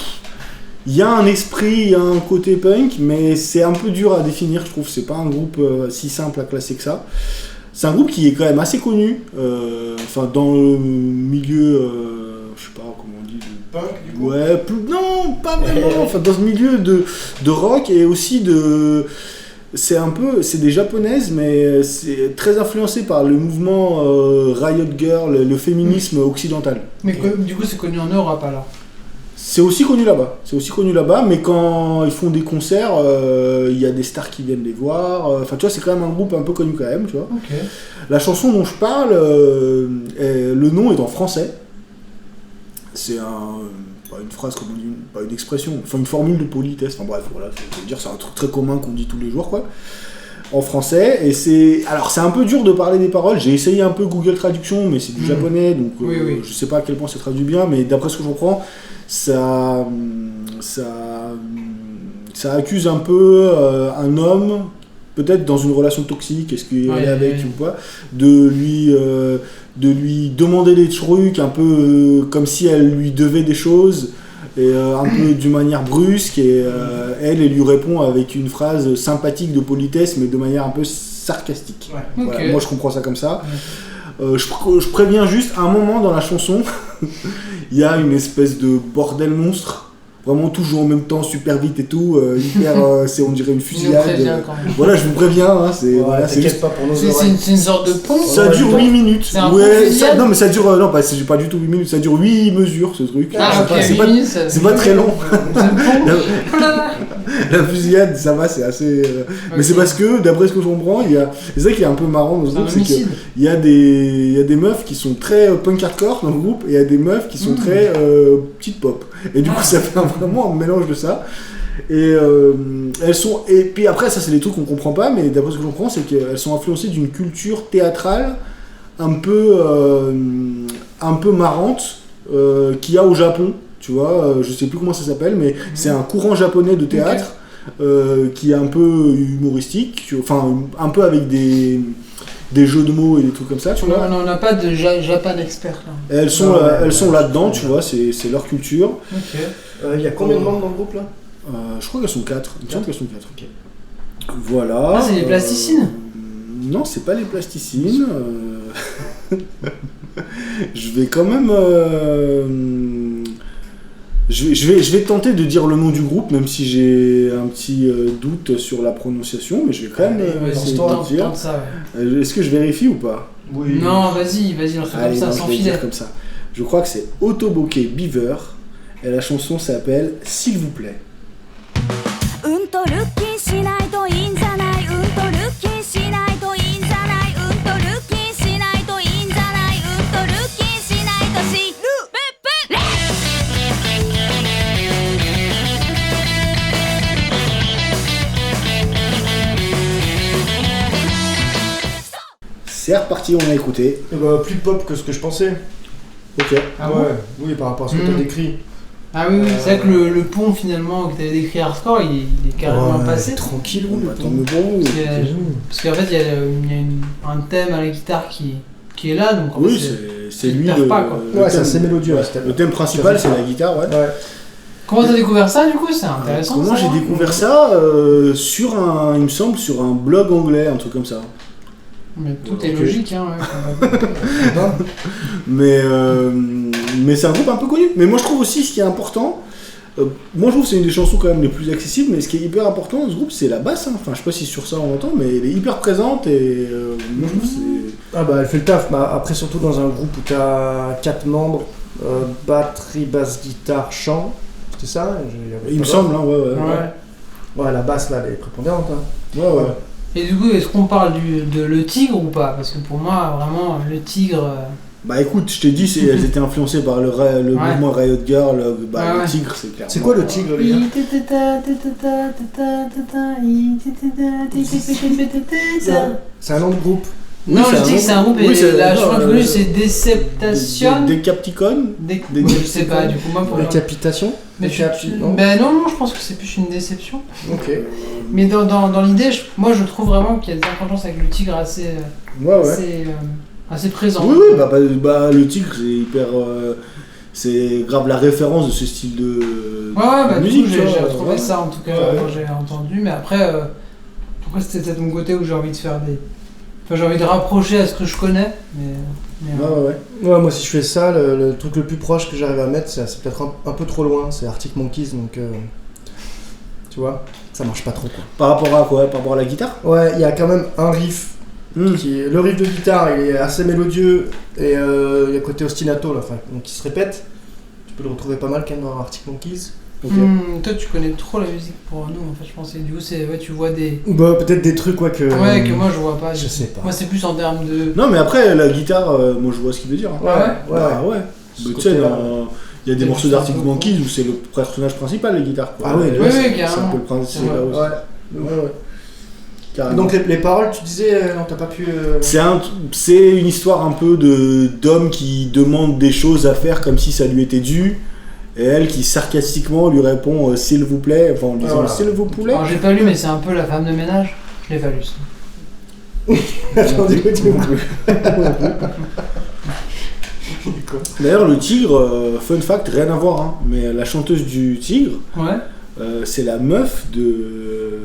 il y a un esprit, il y a un côté punk, mais c'est un peu dur à définir, je trouve. C'est pas un groupe si simple à classer que ça. C'est un groupe qui est quand même assez connu, enfin dans le milieu, je sais pas comment on dit. Punk du coup? Ouais, non, pas vraiment. Enfin dans ce milieu de rock et aussi de. C'est des japonaises, mais c'est très influencé par le mouvement Riot Girl, le féminisme occidental. Mais du coup c'est connu en Europe alors. C'est aussi connu là-bas, mais quand ils font des concerts, il y a des stars qui viennent les voir. Enfin, tu vois, c'est quand même un groupe un peu connu quand même, tu vois. Ok. La chanson dont je parle, le nom est en français. C'est pas une phrase, comme on dit, pas une expression, enfin une formule de politesse. Enfin bref, voilà, c'est un truc très commun qu'on dit tous les jours, quoi. En français, et c'est un peu dur de parler des paroles. J'ai essayé un peu Google Traduction, mais c'est du japonais, donc Oui. je sais pas à quel point c'est traduit bien, mais d'après ce que je comprends, ça accuse un peu un homme, peut-être dans une relation toxique, est-ce qu'il est avec ou pas, de lui demander des trucs un peu comme si elle lui devait des choses, et un peu d'une manière brusque, et elle lui répond avec une phrase sympathique de politesse, mais de manière un peu sarcastique. Ouais. Voilà, Ok. moi je comprends ça comme ça. Je préviens juste, à un moment dans la chanson, il y a une espèce de bordel monstre, vraiment toujours en même temps, super vite et tout, hyper, on dirait une fusillade. Quand même. Voilà, je vous préviens, hein, c'est T'inquiète juste. pas pour nos C'est oreilles. une sorte de pont. Ça dure 8 minutes. C'est un Ouais, pont fusillade. non mais ça dure, non, c'est pas du tout 8 minutes, ça dure 8 mesures ce truc. Ah, ok, c'est 8 pas, minutes, c'est pas très long. C'est un pont. La fusillade, ça va, c'est assez. Mais c'est parce que, d'après ce que je comprends, c'est ça qui est un peu marrant dans ce C'est un groupe, c'est homicide. qu'il y a des meufs qui sont très punk hardcore dans le groupe, et il y a des meufs qui sont très petite pop. Et du coup, ça fait vraiment un mélange de ça. Et elles sont. Et puis après, ça, c'est des trucs qu'on comprend pas, mais d'après ce que je comprends, c'est qu'elles sont influencées d'une culture théâtrale un peu marrante qu'il y a au Japon. Tu vois, je sais plus comment ça s'appelle, mais c'est un courant japonais de théâtre qui est un peu humoristique, enfin, un peu avec des jeux de mots et des trucs comme ça, tu vois. On n'a pas de Japan expert là. Elles sont là-dedans, tu vois, c'est leur culture. Ok. Il y a combien de membres dans le groupe là? Je crois qu'elles sont 4. Il me semble qu'elles sont 4. Ok. Voilà. Ah, c'est les plasticines? Non, c'est pas les plasticines. Je vais quand même. Je vais tenter de dire le nom du groupe, même si j'ai un petit doute sur la prononciation, mais je vais quand même essayer de dire. Tente ça, ouais. Est-ce que je vérifie ou pas? Oui. Non, vas-y, on fait Allez, comme ça, non, sans je vais filet. dire comme ça. Je crois que c'est Otoboke Beaver, et la chanson s'appelle S'il vous plaît. うんとルッキーしないといいんじゃないうんとルッキーしないといいんじゃないうんとルッキーしないといいんじゃないうんとルッキーしないとしルベベレ C'est reparti, on a écouté. Plus pop que ce que je pensais. Ok. Ah bon Oui, par rapport à ce que t'as décrit. Ah oui, c'est vrai que le pont finalement que t'avais décrit hardcore, il est carrément passé. Tranquille, Bon, bah, tant mieux pour vous. Parce qu'en fait, il y a un thème à la guitare qui est là, donc en Oui, fait, c'est il lui perd le, pas, quoi. le Ouais, c'est thème. assez mélodieux. Le thème principal, c'est la guitare, ouais. Ouais. Comment t'as découvert ça du coup? C'est intéressant. Comment ça, j'ai hein. découvert ça sur il me semble, sur un blog anglais, un truc comme ça. Mais tout est Ok. logique, hein. Mais c'est un groupe un peu connu. Mais moi, je trouve aussi ce qui est important. Moi, je trouve que c'est une des chansons quand même les plus accessibles. Mais ce qui est hyper important dans ce groupe, c'est la basse. Hein. Enfin, je sais pas si sur ça on entend, mais elle est hyper présente et moi, je trouve que c'est. Ah bah elle fait le taf. Bah, après, surtout dans un groupe où t'as 4 membres, batterie, basse, guitare, chant. C'est ça? Il me semble, hein, ouais. Ouais. Ouais, la basse là, elle est prépondérante. Hein. Ouais. Et du coup, est-ce qu'on parle de Le Tigre ou pas? Parce que pour moi, vraiment, Le Tigre. Bah écoute, je t'ai dit, elles étaient influencées par le mouvement Riot Girl. Le Tigre, c'est clair. C'est quoi le tigre, les gars? C'est un nom de groupe. Oui, Non, c'est je un dis que c'est un groupe oui, et c'est- la non, chanson que connue c'est Deceptation. Des Capticon. Je sais pas, du coup, moi pour moi. Décapitation? Mais non? Ben non, je pense que c'est plus une déception. Ok. Mais dans l'idée, moi je trouve vraiment qu'il y a des influences avec le tigre assez, assez présent. Oui, bah, le Tigre, c'est hyper. C'est grave la référence de ce style de, Bah, de musique. du coup, tu j'ai vois, retrouvé ouais. ça en tout cas Ouais. quand j'ai entendu, mais après c'était peut-être mon côté où j'ai envie de faire des. Enfin, j'ai envie de rapprocher à ce que je connais, mais Ouais. Ouais, moi si je fais ça, le truc le plus proche que j'arrive à mettre, c'est peut-être un peu trop loin, c'est Arctic Monkeys, donc tu vois, ça marche pas trop quoi. Par rapport à quoi? Par rapport à la guitare? Ouais, il y a quand même un riff, le riff de guitare, il est assez mélodieux, et il y a le côté ostinato là, donc qui se répète. Tu peux le retrouver pas mal quand même dans Arctic Monkeys. Ok. Toi tu connais trop la musique pour nous en fait, je pense, et du coup tu vois des. Bah peut-être des trucs quoi que... Ouais, que moi je vois pas. je sais pas. Moi c'est plus en termes de. Non, mais après, la guitare, moi je vois ce qu'il veut dire. Hein. Ouais. Bah, ouais. Ce Mais tu sais, côté-là. il y a des C'est morceaux plus d'Arctic simple. Monkeys où c'est le personnage principal, la guitare. Quoi. Ah ouais, Et oui, là, c'est carrément. un peu le principe. Ouais. là aussi. Ouais. Et Carrément. donc les paroles, tu disais, non t'as pas pu... C'est une histoire un peu d'homme qui demande des choses à faire comme si ça lui était dû. Et elle qui sarcastiquement lui répond s'il vous plaît, enfin en disant Voilà. s'il vous plaît. Alors j'ai pas lu, mais c'est un peu la femme de ménage. Je l'ai pas lu ça. Attends, dis-moi. D'ailleurs, le tigre, fun fact, rien à voir, hein, mais la chanteuse du tigre, Ouais. c'est la meuf de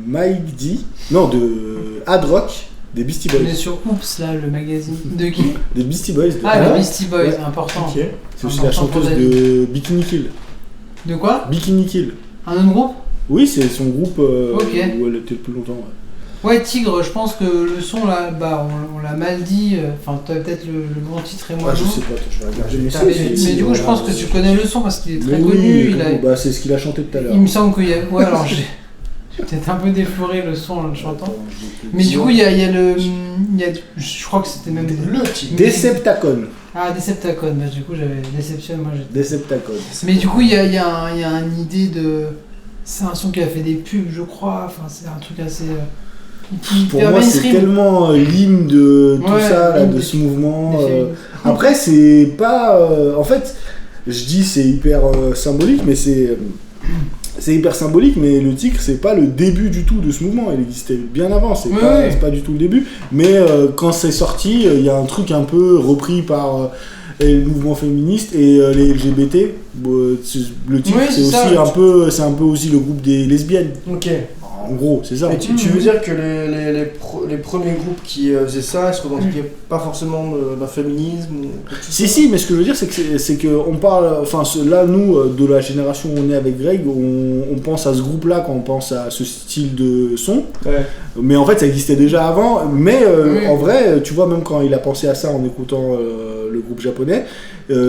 Mike D. Non, de Hard Rock des Beastie On est Boys. sur Oops là, le magazine. De qui? Des Beastie Boys. Ah, Ouais. les Beastie Boys, Ouais. important. Ok. C'est aussi la Important pour chanteuse de Bikini Kill. De quoi? Bikini Kill. Un autre groupe? Oui, c'est son groupe Ok. où elle était le plus longtemps. Ouais. Ouais, Tigre, je pense que le son là, bah on l'a mal dit. Enfin, t'as peut-être le bon titre et moi Ah, je non. sais pas, attends, je vais regarder. Mais du coup, je pense que tu connais le son parce qu'il est très Mais oui, connu. Il, a- bah, c'est ce qu'il a chanté tout à l'heure. il me semble qu'il y a. Ouais, alors j'ai peut-être un peu défloré le son en le chantant. Attends, je vais te Mais du dire. coup, il y a le. Je crois que c'était même. Le tigre. Deceptacon. Ah, Deceptacon. Bah, du coup, j'avais Deception, moi j'étais. Deceptacon. Mais du coup, il y a une idée de. C'est un son qui a fait des pubs, je crois. Enfin, c'est un truc assez. Pour hyper moi, c'est mainstream. tellement l'hymne de tout Ouais, ça, là, l'hymne de des- ce mouvement. des féministes. Après, c'est pas. En fait, je dis c'est hyper symbolique, mais c'est hyper symbolique, mais le titre, c'est pas le début du tout de ce mouvement. Il existait bien avant, c'est Oui, pas, oui. c'est pas du tout le début. Mais quand c'est sorti, il y a un truc un peu repris par le mouvement féministe et les LGBT. Le titre, Oui, c'est c'est ça, aussi ouais. c'est un peu aussi le groupe des lesbiennes. Ok. En gros, c'est ça. Et tu veux dire que les premiers groupes qui faisaient ça, ils se revendiquaient pas forcément d'un féminisme ou quelque chose Si, mais ce que je veux dire, c'est que on parle, enfin là, nous, de la génération où on est avec Greg, on pense à ce groupe-là quand on pense à ce style de son, Ouais. mais en fait, ça existait déjà avant, mais Oui. en vrai, tu vois, même quand il a pensé à ça en écoutant le groupe japonais,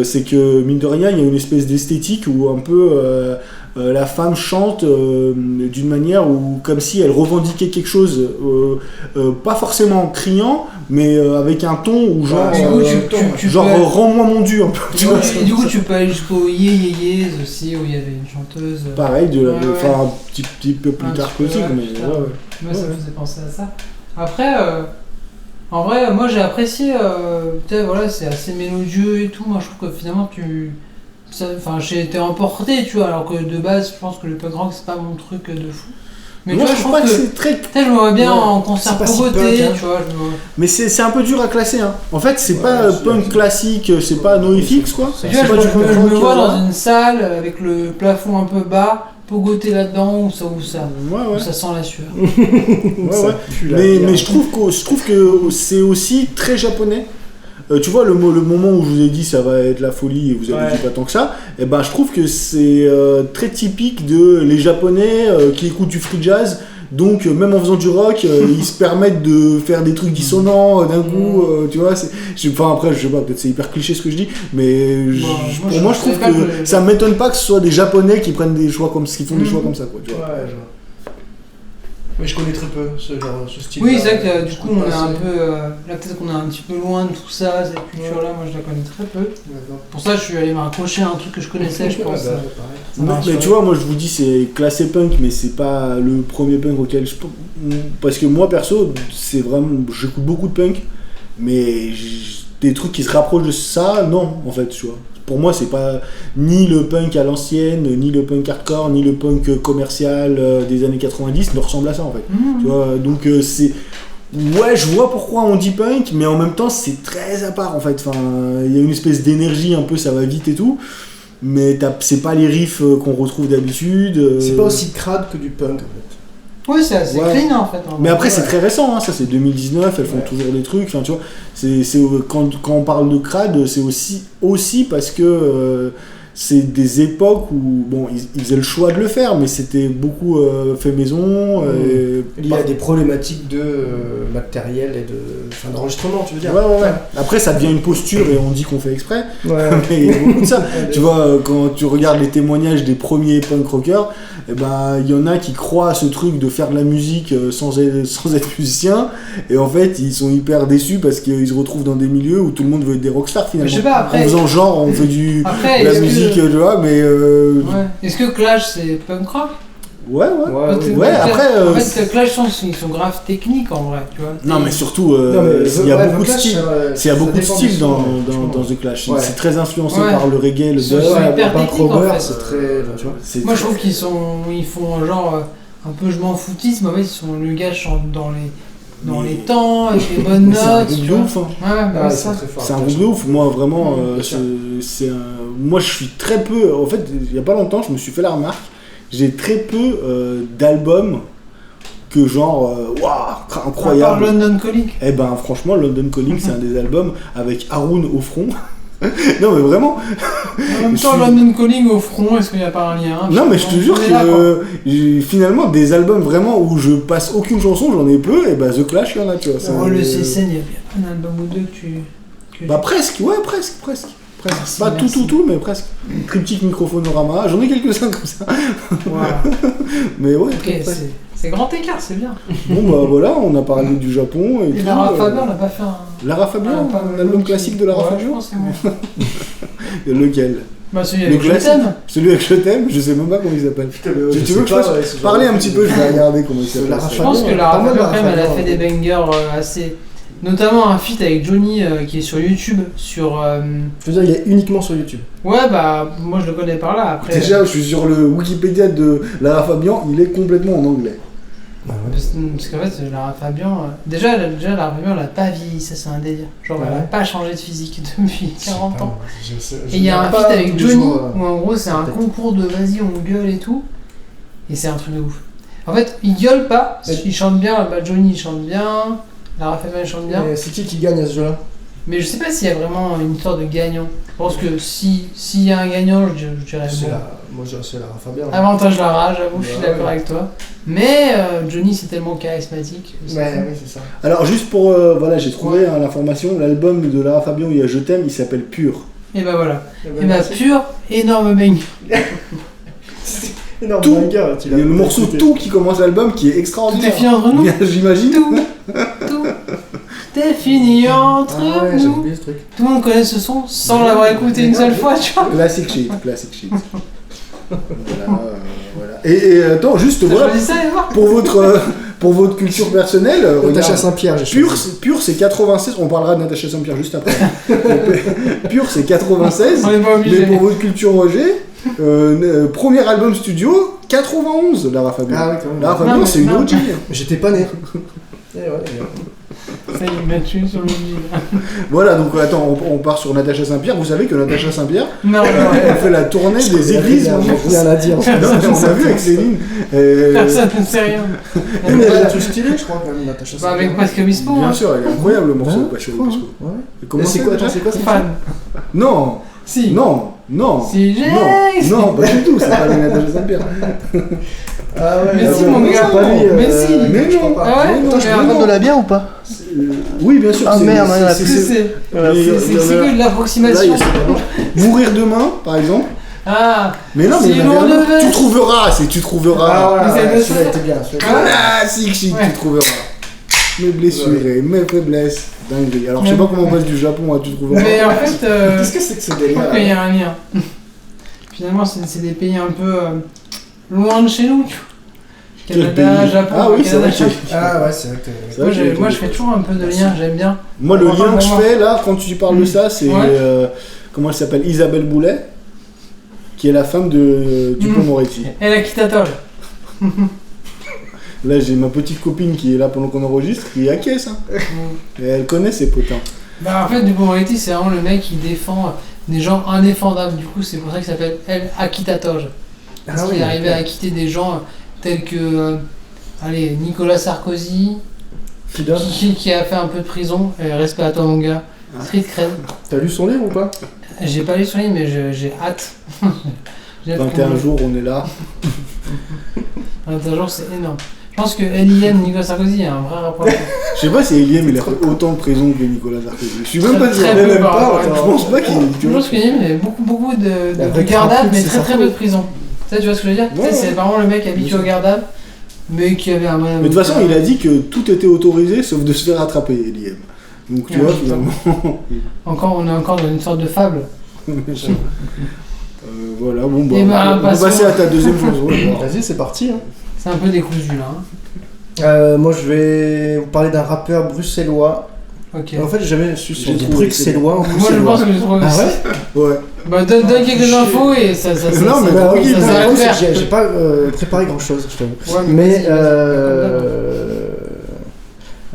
c'est que, mine de rien, il y a une espèce d'esthétique où un peu la femme chante d'une manière où, comme si elle revendiquait quelque chose, pas forcément en criant, mais avec un ton où genre, Du coup, tu genre peux- rends-moi mon dû un peu. Du Tu coup, vois, du coup, tu peux aller jusqu'au Yé aussi, où il y avait une chanteuse. pareil, Ouais, enfin ouais. un petit peu plus Un tard petit peu, que ouais, mais plus tard. ouais, ouais. Moi, ça Ouais. me faisait penser à ça. Après, en vrai, moi j'ai apprécié. Peut-être, voilà, c'est assez mélodieux et tout. Moi, je trouve que finalement, enfin, j'ai été emporté, tu vois, alors que de base, je pense que le punk rock, c'est pas mon truc de fou. Mais Moi, tu vois, je je trouve trouve pas que. que c'est très. Peut-être je me vois bien Ouais. en concert C'est pas si pauvreté, punk, hein. tu vois. Mais c'est un peu dur à classer, hein. En fait, c'est Ouais, pas c'est- punk classique, c'est pas NoFX, quoi. C'est Tu vois, pas du je me punk rock, vois là. dans une salle avec le plafond un peu bas, pogoté là-dedans, où Ouais, ouais. ça sent la sueur. Ouais, ouais. pue la Mais bière. je trouve que c'est aussi très japonais. Tu vois, le moment où je vous ai dit ça va être la folie et vous avez Ouais. dit pas tant que ça, et ben je trouve que c'est très typique de les japonais qui écoutent du free jazz. Donc même en faisant du rock, ils se permettent de faire des trucs dissonants d'un coup, tu vois. Enfin après, je sais pas, peut-être c'est hyper cliché ce que je dis, mais pour moi je trouve savais pas que ça m'étonne pas que ce soit des japonais qui prennent des choix comme qui font des choix comme ça, quoi. Tu vois. Ouais, je vois. Mais je connais très peu ce style. Oui, c'est vrai que du coup, on est un peu. Là, peut-être qu'on est un petit peu loin de tout ça, cette culture-là. Moi, je la connais très peu. Pour ça, je suis allé me raccrocher à un truc que je connaissais, je pense. Ça Non, m'a mais rassuré. tu vois, moi je vous dis c'est classé punk, mais c'est pas le premier punk auquel je. Parce que moi perso, c'est vraiment. J'écoute beaucoup de punk, mais des trucs qui se rapprochent de ça, non, en fait, tu vois. Pour moi, c'est pas ni le punk à l'ancienne, ni le punk hardcore, ni le punk commercial des années 90 ne ressemble à ça, en fait. Tu vois, donc c'est. Ouais, je vois pourquoi on dit punk, mais en même temps, c'est très à part, en fait. Enfin, il y a une espèce d'énergie, un peu, ça va vite et tout. Mais c'est pas les riffs qu'on retrouve d'habitude. C'est pas aussi crade que du punk en fait. Oui, c'est assez Ouais. clean en fait. en Mais vrai. après, c'est très récent, hein, ça c'est 2019, elles font Ouais. toujours des trucs. Enfin, tu vois, quand on parle de crade, c'est aussi parce que c'est des époques où bon, ils faisaient le choix de le faire, mais c'était beaucoup fait maison. Il y a des problématiques de matériel et d'enregistrement, tu veux dire. Ouais. Après, ça devient une posture et on dit qu'on fait exprès. Ouais. Mais il y a beaucoup de ça. Tu vois, quand tu regardes les témoignages des premiers punk rockers, eh ben, il y en a qui croient à ce truc de faire de la musique sans être musicien, et en fait, ils sont hyper déçus parce qu'ils se retrouvent dans des milieux où tout le monde veut être des rockstars finalement. Mais je sais pas, après- En faisant genre, on fait Après, de la est-ce que- musique, tu vois, mais. Ouais. Est-ce que Clash c'est punk rock? Ouais. Ouais, après, En fait, Clash ils sont grave techniques en vrai, tu vois. Non, mais surtout, Non, mais il y a ouais, beaucoup de Clash, styles. Il y a beaucoup de styles dans The Clash. Ouais. C'est très influencé Ouais. par le reggae, le Ils sont dub. hyper Punk techniques, en rocker, fait. c'est très. Tu vois. C'est Moi je très- trouve ils font genre un peu je m'en foutisse, mais en fait ils sont le gars chante dans Mais- les temps, avec les bonnes Mais c'est un notes. groupe tu de vois. ouf, hein. Ouais, bah, Ah, ça. c'est très fort. C'est un groupe de ouf, moi vraiment, bien sûr. moi je suis très peu, en fait il y a pas longtemps je me suis fait la remarque, j'ai très peu d'albums que genre, waouh, À part incroyable. London Calling. Eh ben franchement London Calling c'est un des albums avec Haroun au front. Non mais vraiment, En même temps, Je suis- London Calling au front, est-ce qu'il n'y a pas un lien? non mais je te jure On est là, quoi. que finalement des albums vraiment où je passe aucune chanson, j'en ai peu, et ben The Clash il y en a, tu vois. c'est- Oh, le CSN, il y a bien un album ou deux que tu. Bah presque, ouais presque. Merci, Pas merci. tout, mais presque. Triptyque Microphonorama, j'en ai quelques-uns comme ça. Voilà. Mais ouais, Ok, presque. c'est grand écart, c'est bien. Bon bah voilà, on a parlé du Japon et, Et tout. Lara Fabian, on n'a pas fait un. Lara Fabian, pas l'album classique de Lara Ouais, je Fabian. pense que oui. Lequel? Bah, celui Le avec Je classique. t'aime. Celui avec Je t'aime, je sais même pas comment il s'appelle. Tu veux que je fasse parler un petit peu, je vais regarder comment il s'appelle. Lara Je Fabian, pense que pas Lara mal, Fabian, Lara quand même, elle a Fabian. fait des bangers assez. Notamment un feat avec Johnny qui est sur YouTube. Sur. Je veux dire, il est uniquement sur YouTube. Ouais, bah, moi je le connais par là. Après. Déjà, je suis sur le Wikipédia de Lara Fabian, il est complètement en anglais. Parce qu'en fait, Lara Fabian. Déjà, Lara Fabian, elle a pas vieilli, ça c'est un délire. Genre, elle a Ouais. pas changé de physique depuis 40 ans. Je sais- je Et il y a un regarde feat pas avec tous les Johnny jours, où en gros c'est un concours de vas-y on gueule et tout. Et c'est un truc de ouf. En fait, il gueule pas, il chante bien, bah Johnny il chante bien, Lara Fabian elle chante bien. Et c'est qui gagne à ce jeu-là? Mais je sais pas s'il y a vraiment une histoire de gagnant. Je pense que s'il y a un gagnant, je dirais C'est bon. moi je c'est Lara Fabian. Avantage Lara, j'avoue, je suis Ouais, d'accord ouais. avec toi. Mais Johnny c'est tellement charismatique. Ouais, oui, c'est ça. Alors, juste pour. voilà, j'ai trouvé hein, l'information, l'album de Lara Fabian où il y a Je t'aime, il s'appelle Pur. Et bah voilà. Et Et bah pur, énorme bang. énorme Tout. banger, tu Il y a l'as le pas morceau écouté. Tout qui commence l'album qui est Tout est extraordinaire. fini entre nous. J'imagine. Tout, tout est fini entre Ah ouais, j'ai nous. oublié ce truc. Tout le monde connaît ce son sans l'avoir écouté une seule fois, tu vois. Classic shit, classic shit. Voilà, voilà. Et attends, juste T'as voilà, choisi ça, Edouard pour votre culture personnelle, Natacha regarde, Saint-Pierre, j'ai Pur, choisi. Pur c'est 96, on parlera de Natacha Saint-Pierre juste après. Pur c'est 96, On est pas mais obligé. pour votre culture Roger, premier album studio, 91, Lara Fabian. Ah oui, quand même. Lara Non, Fabian mais c'est une non. OG. J'étais pas né. Eh ouais, Ça y est, il m'a tué sur le vide. Voilà, donc attends, on part sur Natacha Saint-Pierre. Vous savez que Natacha Saint-Pierre, Non, non, elle fait la tournée des églises. rien à dire. Non, mais on a vu avec Céline. personne ne sait rien. Mais elle a tout stylé, je crois, quand même, Natacha Bah, Saint-Pierre. avec Pascal Obispo, Bien hein. sûr, elle est incroyable le morceau. Hein, Pascal je crois, Obispo. ouais. Et comment Et c'est c'est quoi, déjà attends, c'est quoi ce Fan. Non, Si. non, non. Si j'ai. Non, non, pas du tout, c'est pas le Natacha Saint-Pierre. Ah ouais, Mais si, non, mon non, gars. c'est pas lui, Mais si. Mais je crois non. pas. Ah ouais. Attends, je Mais peux avant- prendre de la bière ou pas? Oui, bien sûr. Ah, c'est- merde, il y en a c'est- C'est c'est- c'est Mais, c'est quoi de Là, il l'approximation y a Mourir demain, par exemple. Ah. Mais non, mais Si il y en l'on avait un autre. devait- Tu trouveras, c'est tu trouveras. Ah Mais c'est ouais, de celui-là ça. était bien. celui-là était Ah. bien. Ah, si, Ouais. tu trouveras. Mes blessures et mes faiblesses. Dinguerie. Alors, je sais pas comment on passe du Japon à tu trouveras. Mais en fait, Qu'est-ce que c'est que ce je délire trouve qu'il y a un lien. Finalement, c'est des pays un peu loin de chez nous, tu vois. Quel Canada, pays Japon, Ah oui, c'est Canada, vrai. Chine. Ah ouais, c'est vrai que C'est vrai que- Moi, je fais toujours un peu de lien, j'aime bien. Moi, le Enfin, lien que je pour moi. fais là, quand tu parles de ça, c'est. Ouais. Comment elle s'appelle Isabelle Boulet, qui est la femme de Dupond-Moretti. Et la Kitatoge. Là, j'ai ma petite copine qui est là pendant qu'on enregistre, qui est à caisse. Hein. Et elle connaît ses potins. Bah, en fait, Dupond-Moretti, c'est vraiment le mec qui défend des gens indéfendables. Du coup, c'est pour ça qu'il s'appelle El Akitatoge. Parce Ah qu'il oui, est arrivé ok. à acquitter des gens tels que. Allez, Nicolas Sarkozy, Qui donne. qui a fait un peu de prison. Respect à toi, mon gars. Street cred. T'as lu son livre ou pas? J'ai pas lu son livre, mais j'ai hâte. J'ai hâte 21 qu'on- jours, on est là. 21 jours, c'est énorme. Je pense que LIM, Nicolas Sarkozy, il y a un vrai rapport. Je sais pas si Eliem il a fait autant de prison que Nicolas Sarkozy. Je suis même pas Très, sûr. très peu Même par pas, rapport à- je pense pas qu'il. tu Je vois. pense que LIM, il y a beaucoup de Avec gardables, Rapout, mais c'est très sa peu de faute. prison. Ça, tu vois ce que je veux dire? Ouais, C'est vraiment le mec habitué au gardables, mais qui avait un moyen. Mais de toute façon, il a dit que tout était autorisé sauf de se faire attraper, Eliem. Donc tu Ouais, vois, putain. finalement. On est encore dans une sorte de fable. Voilà, bon, bah, Eh ben, on va passons. passer à ta deuxième chanson. alors. Vas-y, c'est parti. Hein. C'est un peu décousu là. Hein. Moi, je vais vous parler d'un rappeur bruxellois. Ok. En fait, j'ai jamais su si J'ai on dit trouvé, bruxellois ou Moi, je bruxellois. pense que j'ai trouvé Ah aussi. ouais? Ouais. Bah, donne quelques infos et ça. Non, mais ça, tranquille, ça Le va problème, le c'est faire. que j'ai pas préparé grand chose, je t'avoue. Ouais, Mais vas-y,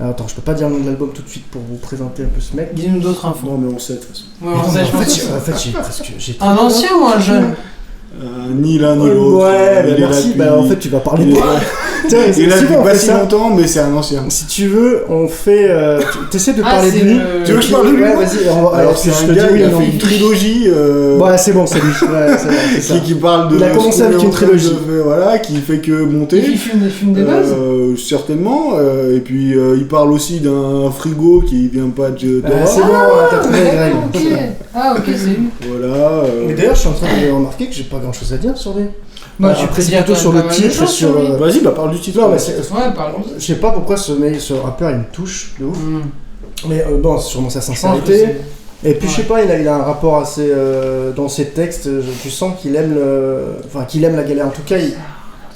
alors, attends, je peux pas dire le nom de l'album tout de suite pour vous présenter un peu ce mec. Dis-nous d'autres infos. Non, mais on sait de toute façon. Ouais, on sait, je pense que- En fait, j'ai presque. Un ancien ou un jeune? Ni l'un ni l'autre. Ouais, Il bah est là merci. depuis- Bah, en fait, tu vas parler il de est moi. là- Tiens, il est là si depuis on pas fait si ça, longtemps, mais c'est un ancien. si tu veux, on fait. T'essaies de Ah, parler de c'est lui. le- Tu veux que je parle de lui, Ouais, moi vas-y. Alors, c'est je un te gars dis oui qui ou a non. fait une trilogie. Ouais, c'est bon, c'est lui. Ouais, c'est vrai, c'est ça. Qui parle de. Il a commencé ce qu'on avec est une en train trilogie. de- Voilà, qui fait que Et monter. qui fume des buzz? Certainement. Et puis, il parle aussi d'un frigo qui vient pas de. Bah, c'est bon, t'as trouvé Greg. D'accord, ok. Ah, ok, c'est lui. Voilà. Mais d'ailleurs, je suis en train de remarquer que j'ai pas grand chose à dire sur lui. Bah, Après, tu peux c'est dire plutôt quand sur même le pas mal de titre et choses sur. lui. Vas-y, bah parle du titre. Non, mais c'est. Ouais, parlons. Je sais pas pourquoi ce rappeur il me touche de ouf. Hmm. Mais bon, c'est sûrement sa Je pense que sincérité. Et puis Ouais. je sais pas, il a un rapport assez dans ses textes, tu sens qu'il aime qu'il aime la galère. En tout cas,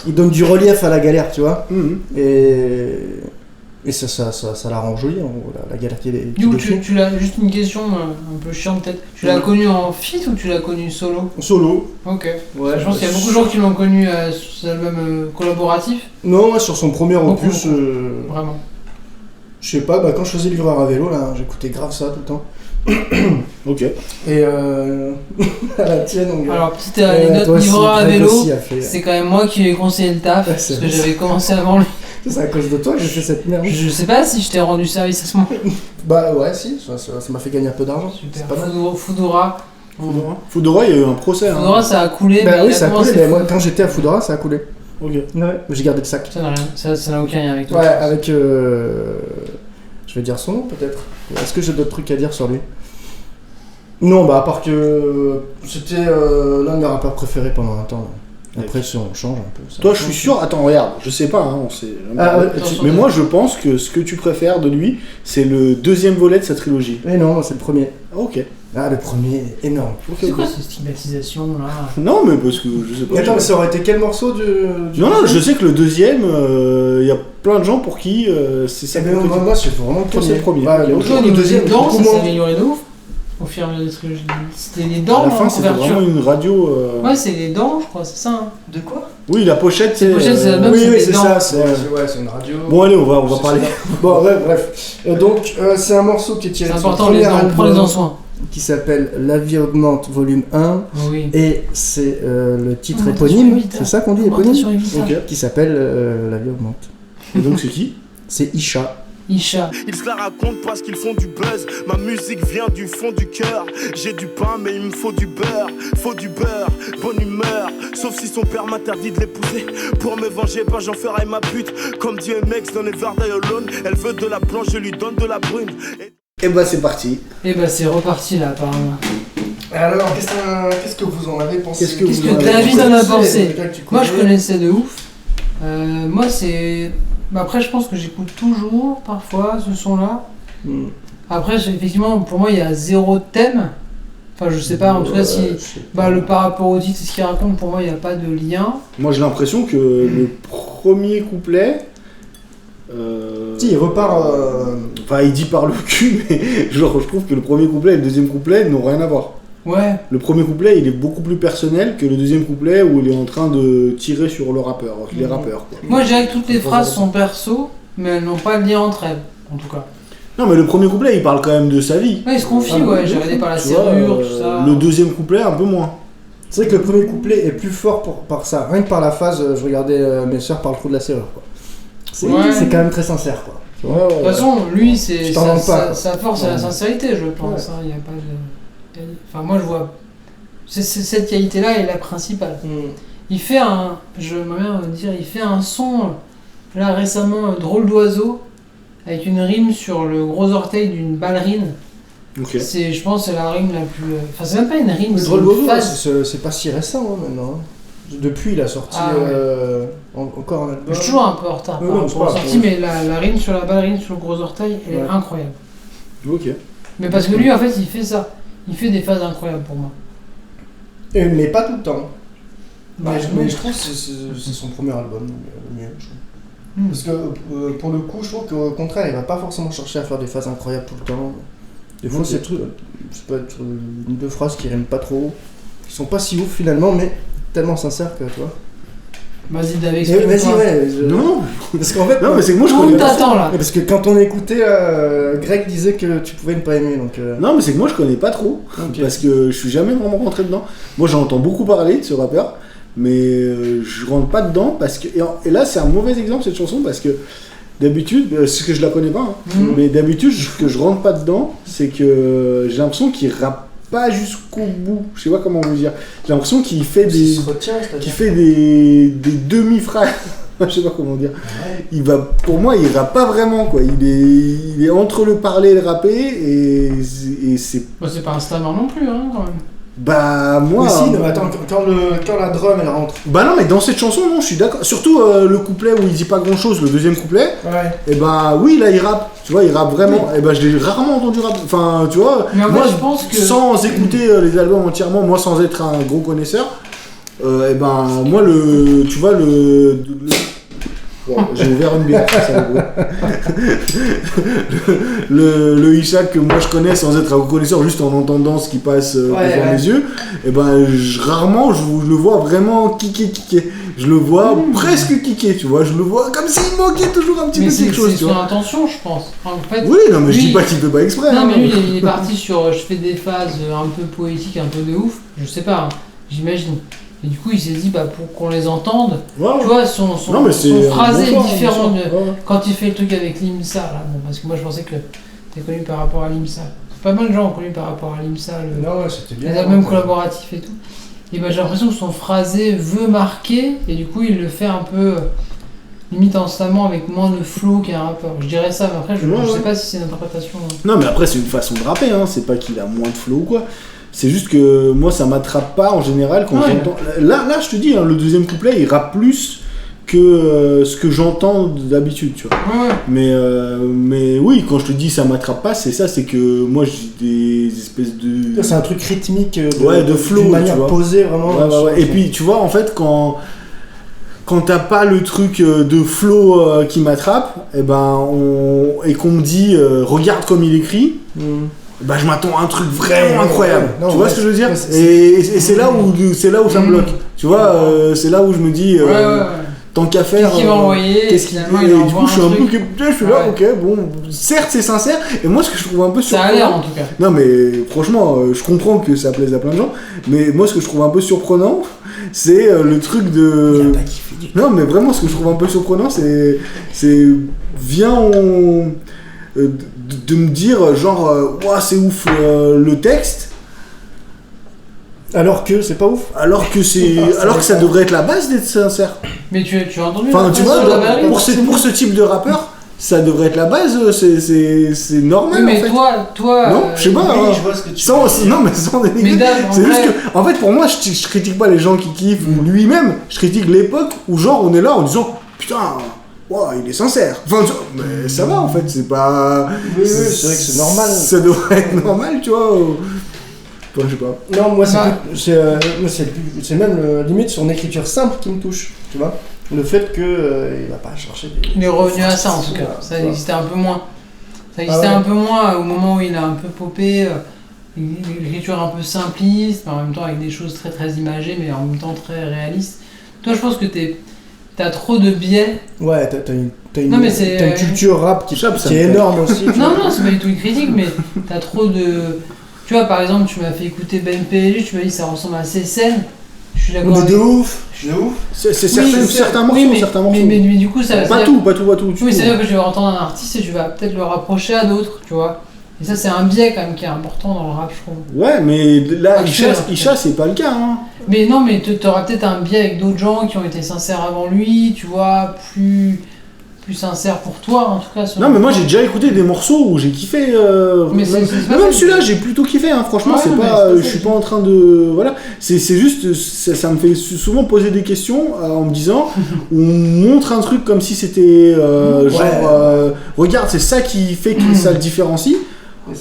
il donne du relief à la galère, tu vois. Mhm. Et ça la rend jolie, en gros, la galère qu'il est. Du coup, tu l'as, juste une question un peu chiante peut-être. Tu l'as connu en feat ou tu l'as connu solo? Solo. Ok. Ouais. Je pense qu'il y a beaucoup de gens qui l'ont connu sur ses albums collaboratifs. Non, ouais, sur son premier Beaucoup, opus, Vraiment. je sais pas, quand je faisais livreur à vélo, là, j'écoutais grave ça tout le temps. Ok. Et à la tienne, on Alors, petite toi anecdote, aussi, livreur à Greg vélo, aussi a fait. c'est quand même moi qui lui ai conseillé le taf, Ouais, parce c'est que vrai. j'avais commencé avant lui. C'est à cause de toi que j'ai fait cette merde. Je sais pas si je t'ai rendu service à ce moment. Bah ouais, si, ça m'a fait gagner un peu d'argent. Super. C'est pas mal. Foodora. Foodora, il y a eu un procès. hein. Foodora, ça a coulé. Bah mais oui, il a ça a coulé, commencé mais moi Food- quand j'étais à Foodora, ça a coulé. Ok. Ouais, j'ai gardé le sac. Ça n'a rien, ça n'a aucun lien avec toi. Ouais, avec. Je vais dire son nom peut-être. Est-ce que j'ai d'autres trucs à dire sur lui? Non, bah à part que c'était l'un de mes rappeurs préférés pendant un temps. Après, si on change un peu. ça Toi, je change. suis sûr. Attends, regarde, je sais pas, hein, on sait. Ah, ouais, Attention. Mais moi, je pense que ce que tu préfères de lui, c'est le deuxième volet de sa trilogie. Mais non, c'est le premier. Ok. Ah, le premier, énorme. Ok, C'est ok. quoi ces stigmatisations là? Non, mais parce que je sais pas. Attends, mais ça aurait été quel morceau du Non, non, je sais que le deuxième, il y a plein de gens pour qui c'est ça. Eh ben, moi, c'est vraiment le Toi, premier. c'est le premier. Ouais, Ok. Au niveau des dents, beaucoup ça s'est moins. amélioré de ouf. Au fur et à mesure de ce que je dis. C'était les À dents la fin, en c'était couverture. vraiment une radio. Ouais, c'est les dents, je crois, c'est ça. Hein. De quoi? Oui, la pochette, La pochette, c'est la même. Oui, c'est oui, des c'est dents. ça, c'est une radio. Bon, allez, on va C'est parler. ça. Bon, ouais, bref. Donc, c'est un morceau qui est tiré C'est de son important, les premier dents, prenez-en album soin. qui s'appelle La vie augmente, volume 1. Oh oui. Et c'est le titre Augmentation éponyme, Evita. c'est ça qu'on dit, Augmentation éponyme Evita. Ok. Qui s'appelle La vie augmente. Et donc, c'est qui? C'est Isha. Isha. Ils se la racontent parce qu'ils font du buzz. Ma musique vient du fond du cœur. J'ai du pain, mais il me faut du beurre. Faut du beurre, bonne humeur. Sauf si son père m'interdit de l'épouser. Pour me venger, bah j'en ferai ma pute. Comme dit un ex dans Never Die Alone. Elle veut de la blanche, je lui donne de la brune. Et bah, c'est parti. Et bah, c'est reparti là, apparemment. Alors, qu'est-ce que vous en avez pensé? Qu'est-ce que vous en avez David en a pensé? pensé. Quelqu'un que tu Moi, je connais? connaissais de ouf. Moi, c'est. Bah, après, je pense que j'écoute toujours, parfois, ce son-là. Hmm. Après, effectivement, pour moi, il y a zéro thème. Enfin, je sais pas, en tout cas, si. je sais Bah, pas. par rapport au titre, ce qu'il raconte, pour moi, il n'y a pas de lien. Moi, j'ai l'impression que le premier couplet. Si, il repart. Enfin, il dit par le cul, mais genre, je trouve que le premier couplet et le deuxième couplet n'ont rien à voir. Ouais, Le premier couplet, il est beaucoup plus personnel que le deuxième couplet où il est en train de tirer sur le rappeur, les rappeurs. Quoi. moi, je dirais que toutes les phrases sont perso, mais elles n'ont pas de lien entre elles, en tout cas. Non, mais le premier couplet, il parle quand même de sa vie. Ouais, il se confie, Ah, ouais, oui, j'ai regardé par la Tu vois, serrure, tout ça. Le deuxième couplet, un peu moins. C'est vrai que le premier couplet est plus fort par ça. Rien que par la phase, je regardais mes soeurs par le trou de la serrure. Quoi. C'est Ouais. c'est quand même très sincère. Quoi. Tu vois. De toute façon, lui, c'est Je t'en demande pas. sa force, c'est la Ouais. sincérité, je pense. Hein, il y a pas de... Enfin, moi, je vois... cette qualité-là est la principale. Il fait un... J'aimerais bien dire, il fait un son, là, récemment, drôle d'oiseau, avec une rime sur le gros orteil d'une ballerine. Ok. C'est, je pense, c'est la rime la plus... Enfin, c'est même pas une rime, Le c'est drôle une d'oiseau, phase. c'est pas si récent hein, maintenant. Depuis, il a sorti Ah, ouais. encore un album. Je suis toujours un peu en retard Oui, par non, rapport c'est à pas la sortie, grave. mais la rime sur la ballerine, sur le gros orteil, elle est Ouais. incroyable. Ok. Mais parce que lui, en fait, il fait ça. Il fait des phases incroyables pour moi. Mais pas tout le temps. Bah, mais je trouve que c'est son premier album, le mieux. Je trouve. Hmm. Parce que pour le coup, je trouve qu'au contraire, il va pas forcément chercher à faire des phases incroyables tout le temps. Des fois, Ok. c'est truc, ça peut être une deux phrases qui riment pas trop, qui sont pas si ouf finalement, mais tellement sincères que toi. Vas-y, David, Vas-y, exprime-toi. ouais. Non, Parce qu'en fait, non, mais c'est que moi je On connais pas. t'attend là. Mais parce que quand on écoutait, Greg disait que tu pouvais ne pas aimer, donc. Non, mais c'est que moi je connais pas trop. Ok. Parce que je suis jamais vraiment rentré dedans. Moi j'entends beaucoup parler de ce rappeur, mais je rentre pas dedans parce que. Et là c'est un mauvais exemple cette chanson parce que d'habitude, c'est que je la connais pas, hein, Mhm. mais d'habitude que je rentre pas dedans, c'est que j'ai l'impression qu'il rappe pas jusqu'au bout. Je sais pas comment vous dire. J'ai l'impression qu'il fait des. Il se retient, Qui c'est-à-dire. fait des demi-phrases. Je sais pas comment dire. Il va, pour moi, il rappe pas vraiment quoi. Il est entre le parler et le rapper et c'est. Bah, c'est pas un slammer non plus, hein, quand même. Bah moi. Mais si, non, attends, quand la drum elle rentre. Bah non, mais dans cette chanson, non, je suis d'accord. Surtout le couplet où il dit pas grand chose, le deuxième couplet. Ouais. Et bah oui, là il rappe. Tu vois, il rappe vraiment. Et bah je l'ai rarement entendu rap. Enfin, tu vois. Mais en moi, fait, je pense que. sans écouter les albums entièrement, moi sans être un gros connaisseur, et ben moi tu vois Bon, j'ai ouvert une bière, ça le Isha que moi je connais sans être un connaisseur, juste en entendant ce qui passe devant mes yeux, et ben rarement je le vois vraiment kicker. Je le vois presque kicker, tu vois, je le vois comme s'il manquait toujours un petit peu quelque chose. C'est son intention, je pense. En fait, oui, non, mais je dis pas qu'il fait pas exprès. Non, mais lui il est parti sur je fais des phases un peu poétiques, un peu de ouf, je sais pas, j'imagine. Et du coup, il s'est dit, bah, pour qu'on les entende, tu vois, son phrasé est différent quand il fait le truc avec Limsa, là. Bon, parce que moi, je pensais que t'es connu par rapport à Limsa. Pas mal de gens ont connu par rapport à Limsa, c'était bien, les albums collaboratifs et tout. Et bah, j'ai l'impression que son phrasé veut marquer, et du coup, il le fait un peu, limite instamment, avec moins de flow qu'un rappeur. Je dirais ça, mais après, je sais pas si c'est une interprétation. Non, mais après, c'est une façon de rapper, hein. C'est pas qu'il a moins de flow ou quoi. C'est juste que moi ça m'attrape pas en général quand j'entends. Là je te dis, hein, le deuxième couplet il rappe plus que ce que j'entends d'habitude, tu vois. Mais oui, quand je te dis ça m'attrape pas, c'est ça, c'est que moi j'ai des espèces de. C'est un truc rythmique de flow, d'une manière posée vraiment. Et puis tu vois en fait quand t'as pas le truc de flow qui m'attrape, et qu'on me dit regarde comme il écrit. Bah je m'attends à un truc vraiment incroyable. Tu vois ce que je veux dire ? Et c'est là où ça me bloque. Tu vois, c'est là où je me dis tant qu'à faire. Qu'est-ce qu'il va envoyer ? Et du coup je suis un peu je suis là, ok, bon, certes c'est sincère. Et moi ce que je trouve un peu surprenant. Ça a l'air en tout cas. Non mais franchement, je comprends que ça plaise à plein de gens. Mais moi ce que je trouve un peu surprenant, c'est le truc de. Non mais vraiment ce que je trouve un peu surprenant, c'est viens de me dire genre ouah c'est ouf le texte alors que c'est pas ouf, alors que ça devrait être la base d'être sincère. Mais tu as entendu, enfin tu vois pour ce type de rappeur ça devrait être la base, c'est normal. Oui, mais en fait. toi non je sais pas je vois ce que tu veux dire. Non mais sans dénigrer, c'est juste que en fait pour moi je critique pas les gens qui kiffent ou lui-même, je critique l'époque où genre on est là en disant putain wow, il est sincère. Enfin, mais ça va en fait, c'est pas. Oui, c'est vrai que c'est normal. Ça devrait être normal, tu vois. Enfin, je sais pas. Non, moi c'est même limite son écriture simple qui me touche, tu vois. Le fait que il va pas chercher. Il est revenu à ça en tout cas. Ça existait un peu moins. Ça existait un peu moins au moment où il a un peu popé. Une écriture un peu simpliste, mais en même temps avec des choses très très imagées, mais en même temps très réalistes. Toi, je pense que t'as trop de biais. Ouais, t'as une culture rap qui est énorme aussi. Non, c'est pas du tout une critique, mais t'as trop de. Tu vois, par exemple, tu m'as fait écouter Ben PLG, tu m'as dit ça ressemble à ces scènes. Je suis d'accord. Mais de ouf. C'est certains morceaux, mais du coup, ça. Pas tout. Oui, c'est-à-dire que je vais entendre un artiste et tu vas peut-être le rapprocher à d'autres, tu vois. Et ça, c'est un biais quand même qui est important dans le rap, je trouve. Ouais, mais là, Isha, c'est pas le cas. Hein. Mais non, mais t'auras peut-être un biais avec d'autres gens qui ont été sincères avant lui, tu vois, plus sincères pour toi, en tout cas. Non, mais moi, j'ai déjà écouté des morceaux où j'ai kiffé. Mais même celui-là, j'ai plutôt kiffé, hein. Franchement, c'est pas. Je suis pas en train de. Voilà. C'est juste. Ça me fait souvent poser des questions en me disant. On montre un truc comme si c'était. Regarde, c'est ça qui fait que ça le différencie.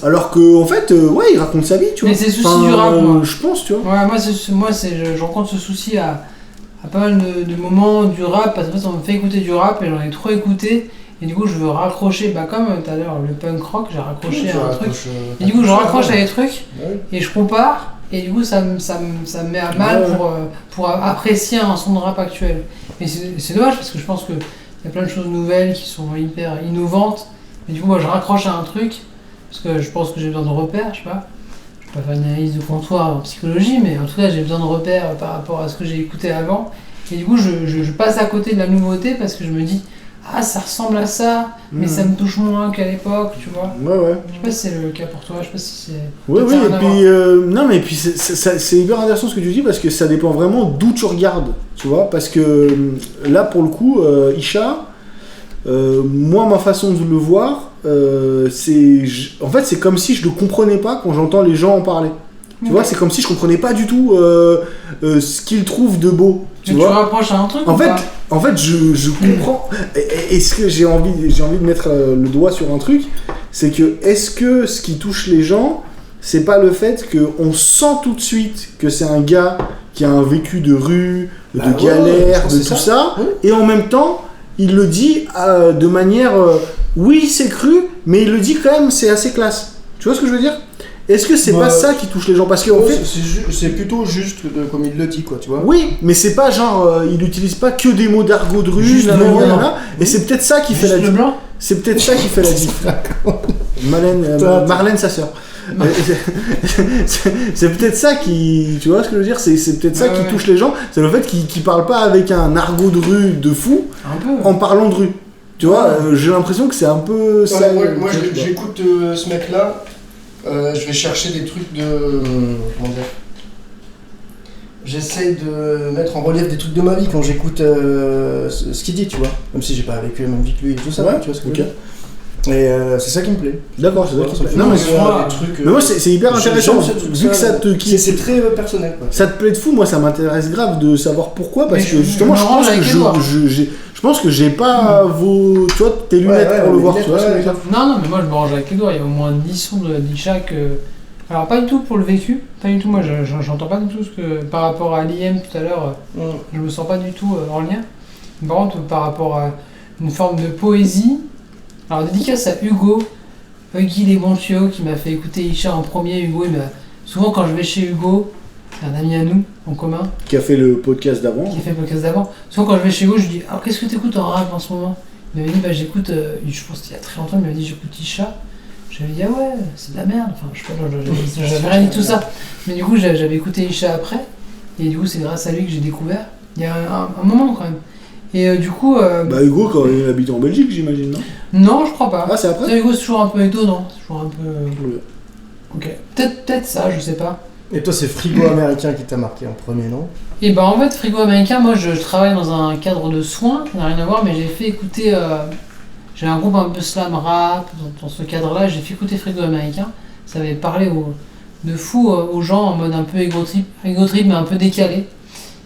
Alors que en fait, il raconte sa vie, tu vois. Mais c'est le souci du rap, moi. Je pense, tu vois. Ouais, moi, je rencontre ce souci à pas mal de moments du rap, parce qu'en fait, on me fait écouter du rap et j'en ai trop écouté. Et du coup, je veux raccrocher, comme tout à l'heure, le punk rock, j'ai raccroché à un truc. Et du coup, je raccroche à des trucs et je compare. Et du coup, ça me met à mal pour apprécier un son de rap actuel. Et c'est dommage parce que je pense qu'il y a plein de choses nouvelles qui sont hyper innovantes. Et du coup, moi, je raccroche à un truc. Parce que je pense que j'ai besoin de repères, je sais pas. Je peux pas faire une analyse de comptoir en psychologie, mais en tout cas, j'ai besoin de repères par rapport à ce que j'ai écouté avant. Et du coup, je passe à côté de la nouveauté parce que je me dis, ah, ça ressemble à ça, mais ça me touche moins qu'à l'époque, tu vois. Ouais. Je sais pas si c'est le cas pour toi, je sais pas si c'est. Oui, et puis, non, mais puis c'est hyper intéressant ce que tu dis parce que ça dépend vraiment d'où tu regardes, tu vois. Parce que là, pour le coup, Isha, moi, ma façon de le voir, en fait, c'est comme si je ne comprenais pas quand j'entends les gens en parler. Tu vois, c'est comme si je comprenais pas du tout ce qu'il trouve de beau. Tu Tu vois. rapproches à un truc En ou fait, pas je comprends. Est-ce que j'ai envie de mettre le doigt sur un truc, c'est que est-ce que ce qui touche les gens, c'est pas le fait qu'on sent tout de suite que c'est un gars qui a un vécu de rue, de Bah ouais, galère, je pense de que c'est tout ça, Ouais. et en même temps, il le dit de manière, oui, c'est cru, mais il le dit quand même, c'est assez classe. Tu vois ce que je veux dire? Est-ce que c'est Ouais. pas ça qui touche les gens? Parce qu'en Ouais, fait, c'est plutôt juste comme il le dit, quoi, tu vois. oui, mais c'est pas genre, il utilise pas que des mots d'argot de rue, Juste nanana, le blanc. nanana, et c'est peut-être ça qui fait Juste la le blanc. C'est peut-être ça qui fait la diff. Marlène, sa sœur. C'est peut-être ça qui, tu vois ce que je veux dire, c'est peut-être ça Ouais, qui ouais. touche les gens, c'est le fait qu'ils parlent pas avec un argot de rue de fou Un peu. en parlant de rue. Tu vois, j'ai l'impression que c'est un peu ça. Moi, j'écoute ce mec-là, je vais chercher des trucs de... comment dire, j'essaye de mettre en relief des trucs de ma vie quand j'écoute ce qu'il dit, tu vois. Même si j'ai pas vécu la même vie que lui et tout ça, Ouais, tu vois ce que ok. je veux dire. Et c'est ça qui me plaît. D'accord, c'est ça Voilà, qui ça te me plaît. fait Non, mais penser à des trucs, moi c'est hyper intéressant. j'aime ce truc, Vu que ça te kiffe, c'est très personnel, quoi. ça te plaît de fou, moi ça m'intéresse grave de savoir pourquoi, parce Mais que je justement me je range pense que avec Edouard. je pense que j'ai pas vos, tu vois, tes lunettes Ouais, pour le les voir, lunettes, tu vois ce que je veux ouais, dire. Non, mais moi je me range avec Edouard, il y a au moins 10 sons d'Isha que. Alors, pas du tout pour le vécu, pas du tout, moi j'entends pas du tout ce que. Par rapport à l'IM tout à l'heure, je me sens pas du tout en lien. Par contre, par rapport à une forme de poésie, alors dédicace à Hugo, Huggy les bons tuyaux, qui m'a fait écouter Isha en premier. Hugo, souvent quand je vais chez Hugo, c'est un ami à nous, en commun, Qui a fait le podcast d'avant. qui a fait le podcast d'avant. Souvent quand je vais chez Hugo, je lui dis alors qu'est-ce que t'écoutes en rap en ce moment? Il m'avait dit bah j'écoute, je pense qu'il y a très longtemps, il m'avait dit j'écoute Isha. J'avais dit ah ouais, c'est de la merde, enfin je sais pas, j'avais rien dit tout ça. Mais du coup j'avais écouté Isha après, et du coup c'est grâce à lui que j'ai découvert. Il y a un moment quand même. Et du coup. Bah Hugo quand il habite en Belgique, j'imagine, non? Non, je crois pas. Ah, c'est après? Ça, Hugo c'est toujours un peu étonnant, c'est toujours un peu. Ouais. Ok. Peut-être ça, je sais pas. Et toi, c'est Frigo Américain qui t'a marqué en premier, non? Et bah en fait, Frigo Américain, moi je travaille dans un cadre de soins, ça n'a rien à voir, mais j'ai fait écouter. J'ai un groupe un peu slam rap, dans ce cadre-là, j'ai fait écouter Frigo Américain. Ça avait parlé de fou aux gens en mode un peu égo trip mais un peu décalé.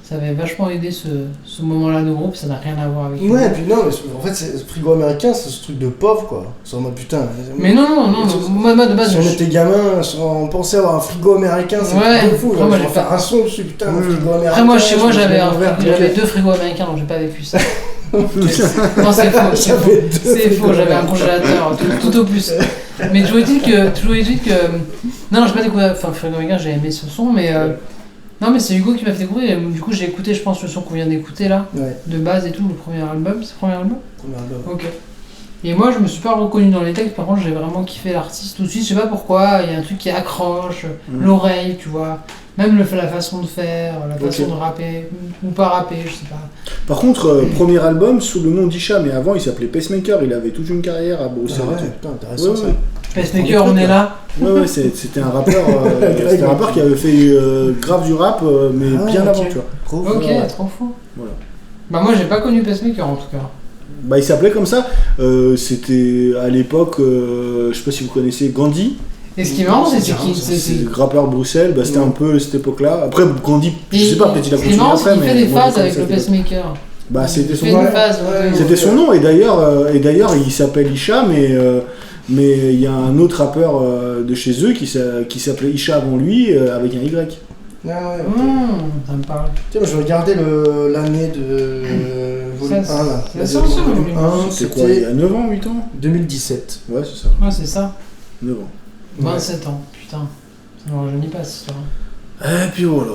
Ça avait vachement aidé ce moment-là de groupe, ça n'a rien à voir avec. Ouais, et puis non, mais en fait, Frigo Américain, c'est ce truc de pauvre, quoi. C'est en mode putain. Mais non, moi de base. Si on était gamin, on pensait avoir un frigo américain, c'est Ouais. un truc de fou. Après, Genre, moi, on j'ai va faire pas- un son dessus, putain, un frigo américain. Après moi chez moi je me j'avais suis ouvert j'avais direct. 2 frigos américains donc j'ai pas vécu ça. Non c'est faux, J'avais deux c'est faux, j'avais un congélateur, tout au plus. Mais toujours est-il que... Non, j'ai pas découvert, enfin Frigo Américain j'ai aimé ce son mais... Non mais c'est Hugo qui m'a fait découvrir et du coup j'ai écouté je pense le son qu'on vient d'écouter là, Ouais, de base et tout, le premier album, c'est le premier album? premier album. Ok. Et moi je me suis pas reconnu dans les textes, par contre j'ai vraiment kiffé l'artiste tout de suite, je sais pas pourquoi, il y a un truc qui accroche, l'oreille tu vois, même la façon de faire, la façon Ok. de rapper, ou pas rapper, je sais pas. Par contre, premier album sous le nom d'Isha, mais avant il s'appelait Pacemaker, il avait toute une carrière à Bruxelles. Ah et ouais, tout. putain, intéressant Ouais, ça. ouais. Pacemaker on est là. Ouais, c'était un rappeur, c'était un rappeur qui avait fait grave du rap, mais Ah ouais, bien ok. avant, tu vois. Trop Ok, fort. trop fou. Voilà. Bah moi j'ai pas connu Pacemaker en tout cas. Bah, il s'appelait comme ça. C'était à l'époque, je sais pas si vous connaissez Gandhi, Et ce qui est marrant c'est C'est qu'il c'est rappeur Bruxelles. Bah, c'était Ouais. un peu cette époque-là. Après, Gandhi, je sais pas, peut-être il a Ce qui est continué marrant c'est après, qu'il fait mais des moi, phases je avec le connais cette époque. Pacemaker. Bah, c'était Il son fait nom. des phases. Ouais, ouais. C'était son nom, et d'ailleurs il s'appelle Isha, mais il y a un autre rappeur de chez eux qui s'appelait Isha avant lui, avec un Y. Ah ouais, ok. Ça me parle. Tiens, moi, je vais regarder l'année de volume Ça, 1 là. c'est La ça, volume ça, volume 1, C'était quoi, il y c'était a 9 ans, 8 ans? 2017. Ouais, c'est ça, Ouais c'est ça. 9 ans. 27 ans, putain. Ça ne rajeunit pas cette histoire. Et puis voilà.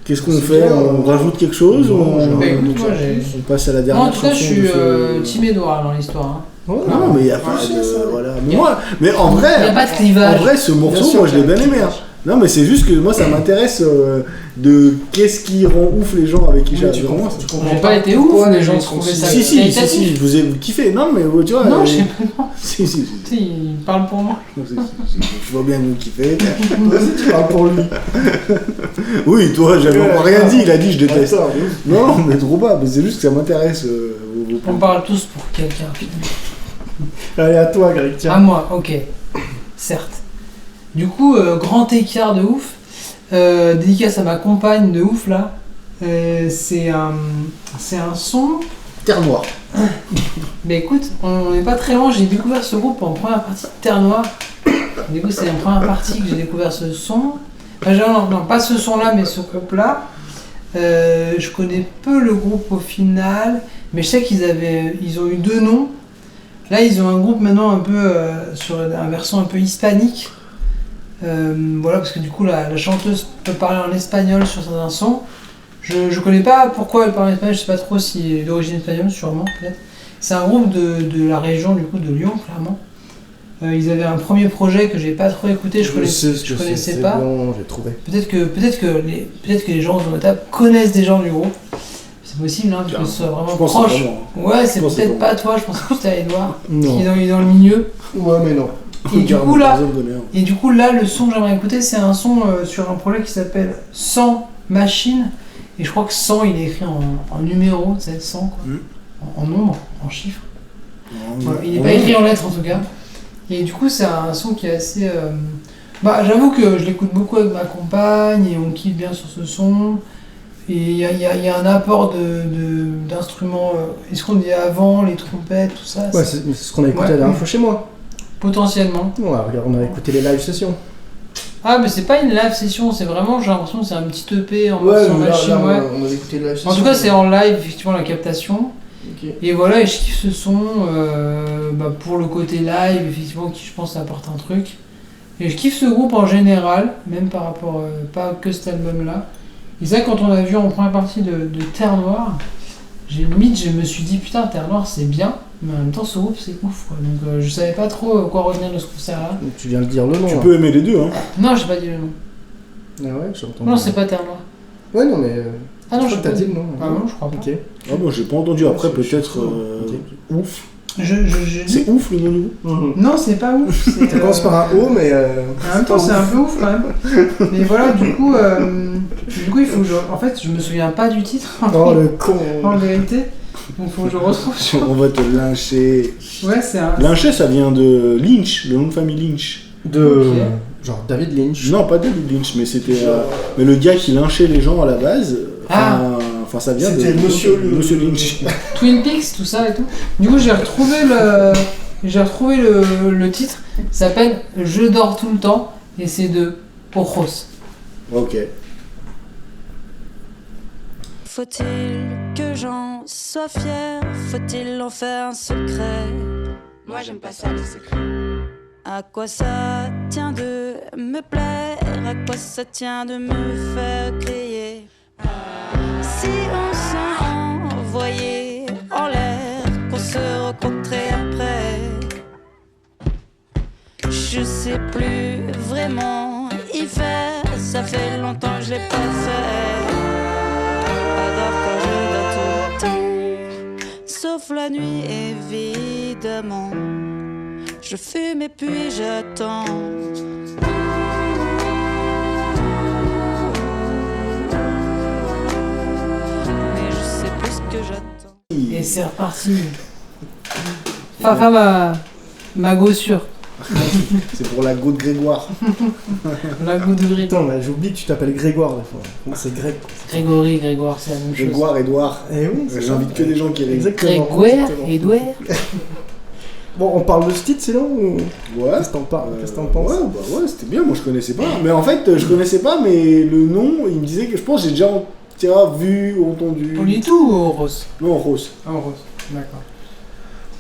Qu'est-ce qu'on C'est fait? bien, On rajoute quelque chose? non, ou je- Bah écoute, on, moi j'ai. on passe à la Moi dernière en tout cas je chanson suis de ce- Team Edouard dans l'histoire. Hein. Ouais, Non, mais il n'y a pas je sais, de... ça. Voilà. Y a- Moi, mais en Il n'y a vrai, pas de clivage. en vrai, ce morceau, sûr moi je l'ai qu'il y a bien un aimé. clivage. Hein. Non, mais c'est juste que moi ça m'intéresse de qu'est-ce qui rend ouf les gens avec Isha. Oui, tu Vraiment, comprends, tu comprends J'ai pas été pourquoi ouf, les mais gens j'ai sont trouvé si- ça Si, si, qualitatif. si, vous avez kiffé. Non, mais tu vois. Non, je sais pas. Si, si, si. Tu sais, il parle pour moi. Je vois bien que vous kiffez. Vas-y, tu parles pour lui. Oui, toi, j'avais encore rien dit. Il a dit je déteste. Attends, oui. Non, mais trop pas. Mais c'est juste que ça m'intéresse. On parle tous pour quelqu'un. Allez, à toi, Greg, tiens. À moi, ok. certes. Du coup, grand écart de ouf. Dédicace à ma compagne de ouf là. C'est un son. Terre Noire. Mais écoute, on n'est pas très loin. J'ai découvert ce groupe en première partie de Terre Noire. Du coup, c'est en première partie que j'ai découvert ce son. Enfin, non, pas ce son-là, mais ce groupe-là. Je connais peu le groupe au final, mais je sais ils ont eu 2 noms. Là, ils ont un groupe maintenant un peu sur un versant un peu hispanique. Voilà, parce que du coup, la chanteuse peut parler en espagnol sur certains sons. Je connais pas pourquoi elle parle en espagnol, je sais pas trop si elle est d'origine espagnole, sûrement, peut-être. C'est un groupe de la région, du coup, de Lyon, clairement. Ils avaient un premier projet que j'ai pas trop écouté, je connaissais pas. Bon, j'ai trouvé. Peut-être que les gens autour de la table connaissent des gens du groupe. C'est possible, hein, parce que ce soit vraiment proche. Ouais, c'est peut-être pas toi, je pense que c'était à Edouard, qui est dans le milieu. Ouais, mais non. Et du coup là, le son que j'aimerais écouter, c'est un son sur un projet qui s'appelle 100 Machines. Et je crois que 100, il est écrit en numéro, c'est 100 quoi. En nombre, en chiffres. Voilà, il n'est pas écrit en lettres en tout cas. Et du coup, c'est un son qui est assez. J'avoue que je l'écoute beaucoup avec ma compagne et on kiffe bien sur ce son. Et il y a un apport d'instruments. Est-ce qu'on dit avant, les trompettes, tout ça? Ouais, c'est ce qu'on a écouté la dernière fois chez moi. Potentiellement. Ouais, regarde, on a écouté les live sessions. Ah, mais c'est pas une live session, c'est vraiment, j'ai l'impression que c'est un petit EP en mode sur machine. Ouais, on a écouté les live sessions. En tout cas, c'est en live, effectivement, la captation. Okay. Et voilà, et je kiffe ce son pour le côté live, effectivement, qui je pense apporte un truc. Et je kiffe ce groupe en général, même par rapport, pas que cet album-là. Et ça, quand on a vu en première partie de Terre Noire, je me suis dit, putain, Terre Noire, c'est bien. Mais en même temps, ce groupe, c'est ouf, quoi. Donc, je savais pas trop quoi retenir de ce concert-là. Donc, tu viens de dire le nom. Tu peux aimer les deux, hein. Non, j'ai pas dit le nom. Ah ouais, j'entends. Non, c'est pas Terre Noire. Ouais, non, mais. Ah non, je crois que t'as dit le nom. Ah non, je crois pas. Ok. Ah bon, j'ai pas entendu. Après, peut-être. Ouf. C'est ouf le nom du groupe. Non, c'est pas ouf. Ça commence par un O, mais. En même temps, c'est un peu ouf quand même. Mais voilà, du coup, il faut que en fait, je me souviens pas du titre. Oh le con. En vérité. Donc, faut que je retrouve. On va te lyncher. Ouais, c'est un. Lyncher, ça vient de Lynch, le nom de famille Lynch. Okay. Genre David Lynch. Non, pas David Lynch, mais c'était. Mais le gars qui lynchait les gens à la base. Enfin, ça vient de. C'était Monsieur Lynch. Twin Peaks, tout ça et tout. Du coup, j'ai retrouvé le titre. Ça s'appelle Je dors tout le temps et c'est de Ojos. Ok. Faut-il que j'en sois fier? Faut-il en faire un secret? Moi j'aime pas ça les secrets. À quoi ça tient de me plaire? À quoi ça tient de me faire crier? Si on s'est envoyé en l'air, qu'on se rencontrait après, je sais plus vraiment y faire. Ça fait longtemps que je l'ai pas fait. Pas grave quand je dors tout le temps, sauf la nuit évidemment. Je fume et puis j'attends. Mais je sais plus ce que j'attends. Et c'est reparti. Fafa ma gossure. C'est pour la go de Grégoire. La go de Grégoire. Attends, mais j'oublie que tu t'appelles Grégoire des fois. Comment c'est Greg? Grégoire, c'est la même chose. Grégoire, Edouard. Eh oui, J'invite que des gens qui aiment. Exactement. Grégoire, Edouard. Bon, on parle de ce titre sinon ou... Ouais. Qu'est-ce que t'en parles? Qu'est-ce que t'en penses? Ouais, c'était bien, moi je connaissais pas. Mais en fait, je connaissais pas, mais le nom, il me disait que je pense que j'ai déjà vu ou entendu. Politou ou Rose? Non, Rose. Ah, Rose, d'accord.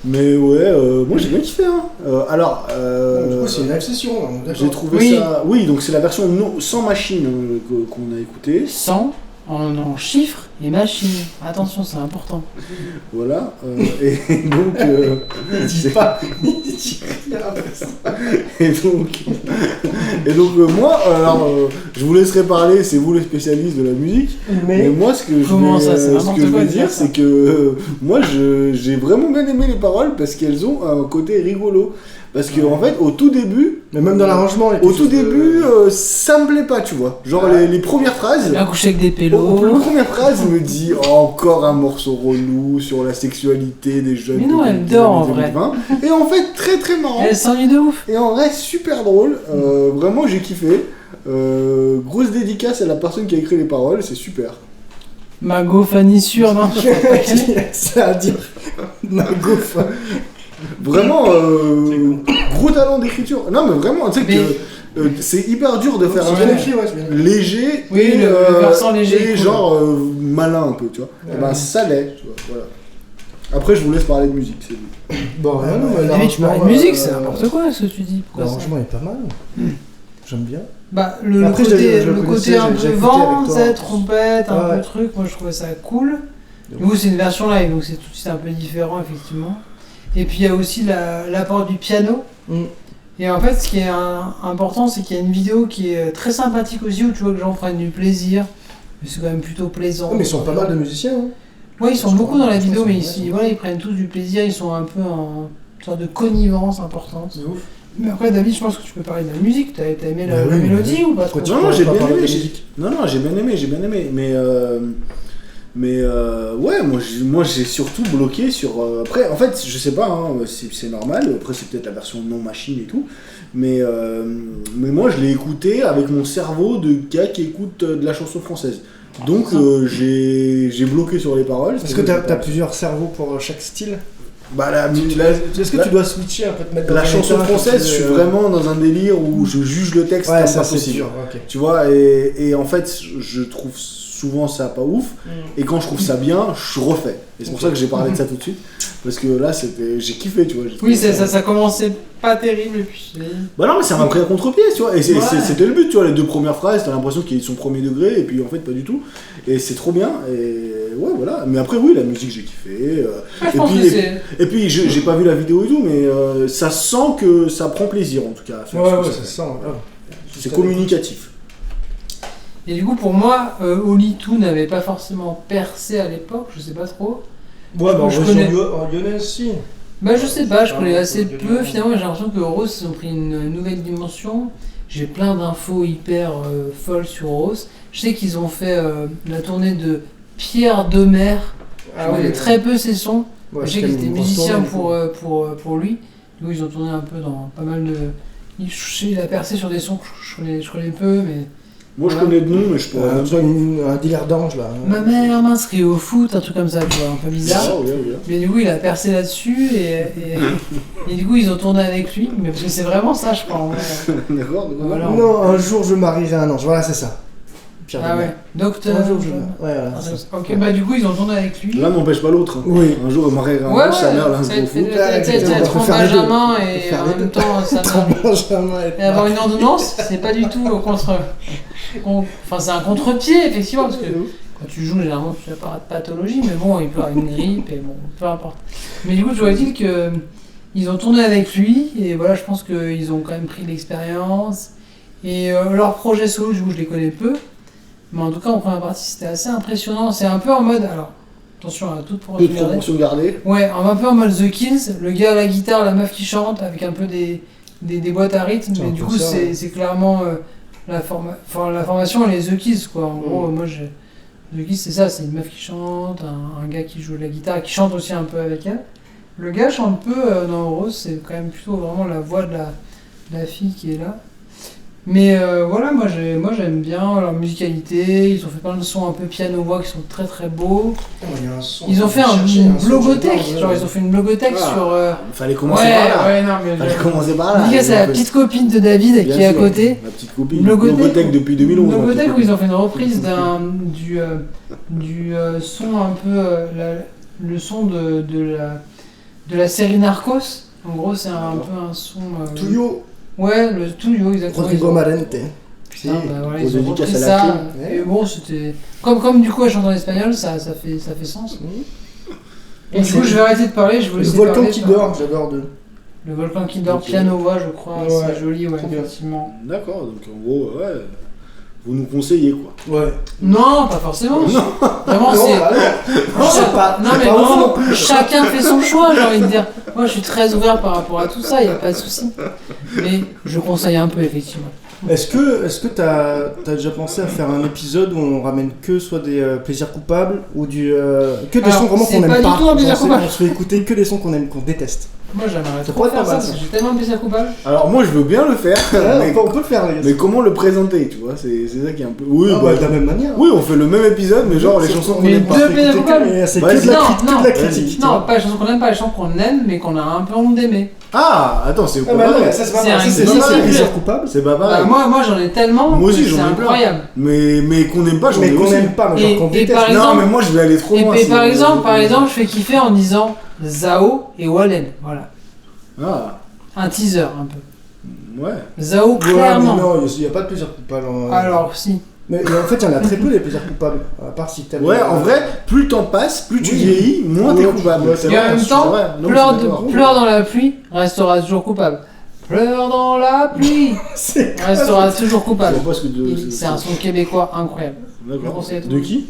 Mais ouais, moi j'ai bien kiffé. Hein. Alors, Du coup, c'est une live session. j'ai trouvé ça. Oui, donc c'est la version sans machine qu'on a écoutée. 100 en chiffres et machines. Attention, c'est important. Voilà. Et donc. Dis pas. Et donc moi, alors, je vous laisserai parler, c'est vous les spécialistes de la musique. Mais moi, ce que je veux dire, c'est que moi, j'ai vraiment bien aimé les paroles parce qu'elles ont un côté rigolo. Parce que en fait, au tout début, Mais même dans l'arrangement, il y a au quelque tout chose de- début, ça me plaît pas, tu vois. Genre les premières phrases. Bien couché avec des La pélos. première phrase me dit encore un morceau relou sur la sexualité des jeunes. Mais non, des elle années dort, en 2020. Et en fait, très très marrant. Elle s'ennuie de ouf. Et en vrai, super drôle. Vraiment, j'ai kiffé. Grosse dédicace à la personne qui a écrit les paroles, c'est super. Mago Fanny sûre, non? Ça à dire. Margot, Vraiment, gros talent d'écriture. Non, mais vraiment, tu sais que c'est hyper dur de faire c'est un bien truc écrit, ouais, c'est bien écrit. léger Oui, et, le versant léger et est cool. genre malin un peu, tu vois. Et ben ça l'est, tu vois. Voilà. Après, je vous laisse parler de musique, c'est tout. Bon, Ah, non, mais mais tu parles de musique, c'est n'importe quoi ce que tu dis. Pourquoi ça L'arrangement est pas mal. J'aime bien. Bah, le Après, côté, je le le côté connaissais, un j'ai peu écouté vent, avec toi. tu sais, trompette, un Ouais. peu truc, moi je trouvais ça cool. Nous, c'est une version live, donc c'est tout de suite un peu différent, effectivement. Et puis il y a aussi l'apport du piano. Mm. Et en fait, ce qui est important, c'est qu'il y a une vidéo qui est très sympathique aussi, où tu vois que les gens prennent du plaisir. Mais c'est quand même plutôt plaisant. Oh, mais ils sont pas mal de musiciens. Hein. Ouais, ils sont Je beaucoup crois, dans la je vidéo, pense mais que voilà, ils prennent tous du plaisir, ils sont un peu en sorte de connivence importante. C'est ouf. Mais après, David, je pense que tu peux parler de la musique. T'as aimé la Bah oui, mélodie ou pas trop? pourquoi tu Non, pourrais j'ai pas bien parler aimé. de musique. Non, j'ai bien aimé. Mais ouais, moi j'ai surtout bloqué sur. Après, en fait, je sais pas, hein, c'est normal. Après, c'est peut-être la version non machine et tout. Mais moi, je l'ai écouté avec mon cerveau de gars qui écoute de la chanson française. Donc, j'ai bloqué sur les paroles. Est-ce que t'as plusieurs cerveaux pour chaque style? Bah, Est-ce que tu dois switcher un peu, te mettre dans la un chanson état, française, je suis euh, vraiment dans un délire où je juge le texte Ouais, comme ça pas c'est possible. dur. Ok. Tu vois, et en fait, je trouve souvent ça pas ouf. Et quand je trouve ça bien, je refais. Et c'est pour ça que j'ai parlé de ça tout de suite. Parce que là, j'ai kiffé, tu vois. j'ai Oui, trouvé ça commençait pas terrible, et puis. Bah non, mais ça m'a pris à contre-pied, tu vois. Et Ouais. c'était le but, tu vois. Les deux premières phrases, t'as l'impression qu'ils sont premier degré, et puis en fait, pas du tout. Et c'est trop bien. Et ouais, voilà. Mais après, oui, la musique, j'ai kiffé. Je pense que c'est. Et puis, j'ai pas vu la vidéo et tout, mais ça sent que ça prend plaisir, en tout cas. à faire Ouais, ce que ouais, ça ça fait. sent. C'est communicatif. Et du coup, pour moi, Oli Two n'avait pas forcément percé à l'époque, je sais pas trop. Ouais, bah en Je région connais. lyonnaise, si. Bah, je sais pas, je connais Ah, assez ok, peu. ok. Finalement, j'ai l'impression que Rose, ils ont pris une nouvelle dimension. J'ai plein d'infos hyper folles sur Rose. Je sais qu'ils ont fait la tournée de Pierre Demer. Je connais très peu ses sons. Ouais, Je sais c'est qu'il quand même était une grosse musicien tournée, pour lui. Donc ils ont tourné un peu dans pas mal de. Il a percé sur des sons que je connais peu, mais. Moi, je connais de nom, mais je pourrais. Tu vois, un dealer d'ange là. Ma mère m'inscrit au foot, un truc comme ça, tu vois, un peu bizarre. Ah, ouais. Mais du coup, il a percé là-dessus et du coup, ils ont tourné avec lui. Mais parce que c'est vraiment ça, je crois. En vrai. D'accord. Voilà. Non, un jour je marierai un ange. Voilà, c'est ça. Pierre Ah Demer. ouais, docteur. Un jour je. Ouais, voilà. Ah, c'est ça. ok, bah du coup, ils ont tourné avec lui. L'un n'empêche pas l'autre. hein. Oui. Un jour, il m'aurait Ouais, un sa mère ça l'inscrit au foot. être Faut en faire les deux. Benjamin Faut et faire en les même deux. temps, ça Benjamin et avoir une ordonnance, c'est pas du tout contre. Enfin, c'est un contre-pied, effectivement, parce que quand tu joues, généralement, tu n'as pas de pathologie, mais bon, il peut avoir une grippe, et bon, peu importe. Mais du coup, toujours est-il que ils ont tourné avec lui, et voilà, je pense qu'ils ont quand même pris de l'expérience. Et leur projet solo, du coup, je les connais peu, mais en tout cas, en première partie, c'était assez impressionnant. C'est un peu en mode, alors, attention à toute Toute proportion. proportion gardée. Ouais, un peu en mode The Kills, le gars à la guitare, la meuf qui chante, avec un peu des boîtes à rythme, C'est mais un du peu coup ça, ouais. c'est clairement la formation elle est The Kills quoi. En gros, moi The Kills c'est ça, c'est une meuf qui chante, un gars qui joue de la guitare, qui chante aussi un peu avec elle. Le gars chante peu dans Rose, c'est quand même plutôt vraiment la voix de la fille qui est là. Mais voilà, moi j'aime bien leur musicalité, ils ont fait plein de sons un peu piano-voix qui sont très très beaux. Il y a un son. Ils ont fait une blogothèque, genre ils ont fait une blogothèque Ah. sur... Fallait commencer par là. ouais, non, mais... Fallait commencer par là. Dédicace à la petite copine de David Bien qui est à sûr. côté. Ma petite copine. Blogothèque. Blogothèque depuis 2011. Une ma blogothèque petite où ils copine. ont fait une reprise du son un peu... le son de la série Narcos. En gros, c'est un peu un son... Tuyo, Ouais, le Tuyo, exactement. Rodrigo Marente. Putain, bah voilà, Grosse ils ont dédicace repris à la ça. clim. Et bon, c'était... Comme du coup, elle chante en espagnol, ça fait sens. Et du coup, je vais arrêter de parler, je vous Le laisse volcan parler, qui par- dort, j'adore de. Le volcan qui dort, Ok. piano-voix, je crois, Ouais, c'est joli, ouais, trop bien. effectivement. D'accord, donc en gros, ouais. Vous nous conseillez quoi. Ouais. Non, pas forcément. Vraiment, Non, c'est... bah non. Non, c'est pas. Non, c'est mais pas ouf vraiment, non plus. chacun fait son choix, j'ai envie de dire. Moi, je suis très ouvert par rapport à tout ça, il n'y a pas de souci. Mais je conseille un peu, effectivement. Est-ce que t'as déjà pensé à faire un épisode où on ramène que soit des plaisirs coupables ou que des Alors, sons vraiment c'est qu'on aime pas pas? du tout un plaisir coupable. On se fait écouter que des sons qu'on aime, qu'on déteste. Moi, j'aimerais Ça trop pourrait être faire pas ça, mal, parce ça. que j'ai tellement de plaisir coupable. Alors moi je veux bien le faire, mais, On peut le faire, les gars. mais comment le présenter, tu vois, c'est ça qui est un peu... Oui, Ah, bah, de la même manière. oui, on fait le même épisode, mais genre les chansons qu'on Mais aime pas. deux plaisirs coupables. Mais c'est Vas-y. que de la Non, critique. non, Que de la critique. tu Non, vois. pas les chansons qu'on aime, pas les chansons qu'on aime, mais qu'on a un peu honte d'aimer. Ah, attends, c'est Ah, pas bah non, pareil. mais ça c'est pas C'est mal. un Ça, c'est exercice. le plaisir coupable. C'est pas pareil. Moi, j'en ai tellement, Moi aussi, que j'en c'est ai plein. incroyable. Mais qu'on aime pas, j'en Mais ai qu'on aussi. aime pas, mais genre Et- qu'on et déteste. par Non, exemple- mais moi je vais aller trop Et loin. puis c'est- par exemple, je fais kiffer en disant Zao et Wallen. Voilà. Ah, Un teaser un peu. ouais. Zao, Ouais, mais clairement. non, il n'y a pas de plaisir coupable. Alors, si. Mais en fait, il y en a très peu des plaisirs coupables. À part si t'aimes. Ouais, en vrai, plus le temps passe, plus tu Oui. vieillis, moins Ouais, t'es coupable. ouais, C'est Et en vrai, même c'est temps, vrai. Non, mais je suis d'accord. pleure dans la pluie, restera toujours coupable. Pleure dans la pluie, C'est. restera toujours Je coupable. sais pas ce que C'est un son québécois incroyable. Je D'accord. conseille à tout De le monde. qui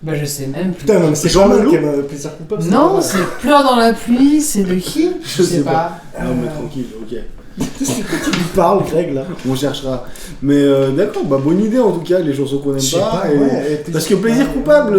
Bah, je sais même plus. Putain, non, mais c'est Jean Jean Leloup qui aime le plaisir coupable. Non, c'est Pleure dans la pluie, c'est de qui? Je sais pas. pas. Non, mais tranquille, ok. Tu lui parles, Greg, là. On cherchera. Mais d'accord, bah bonne idée en tout cas, les chansons qu'on aime Je sais pas. pas, et- ouais. Parce que plaisir coupable,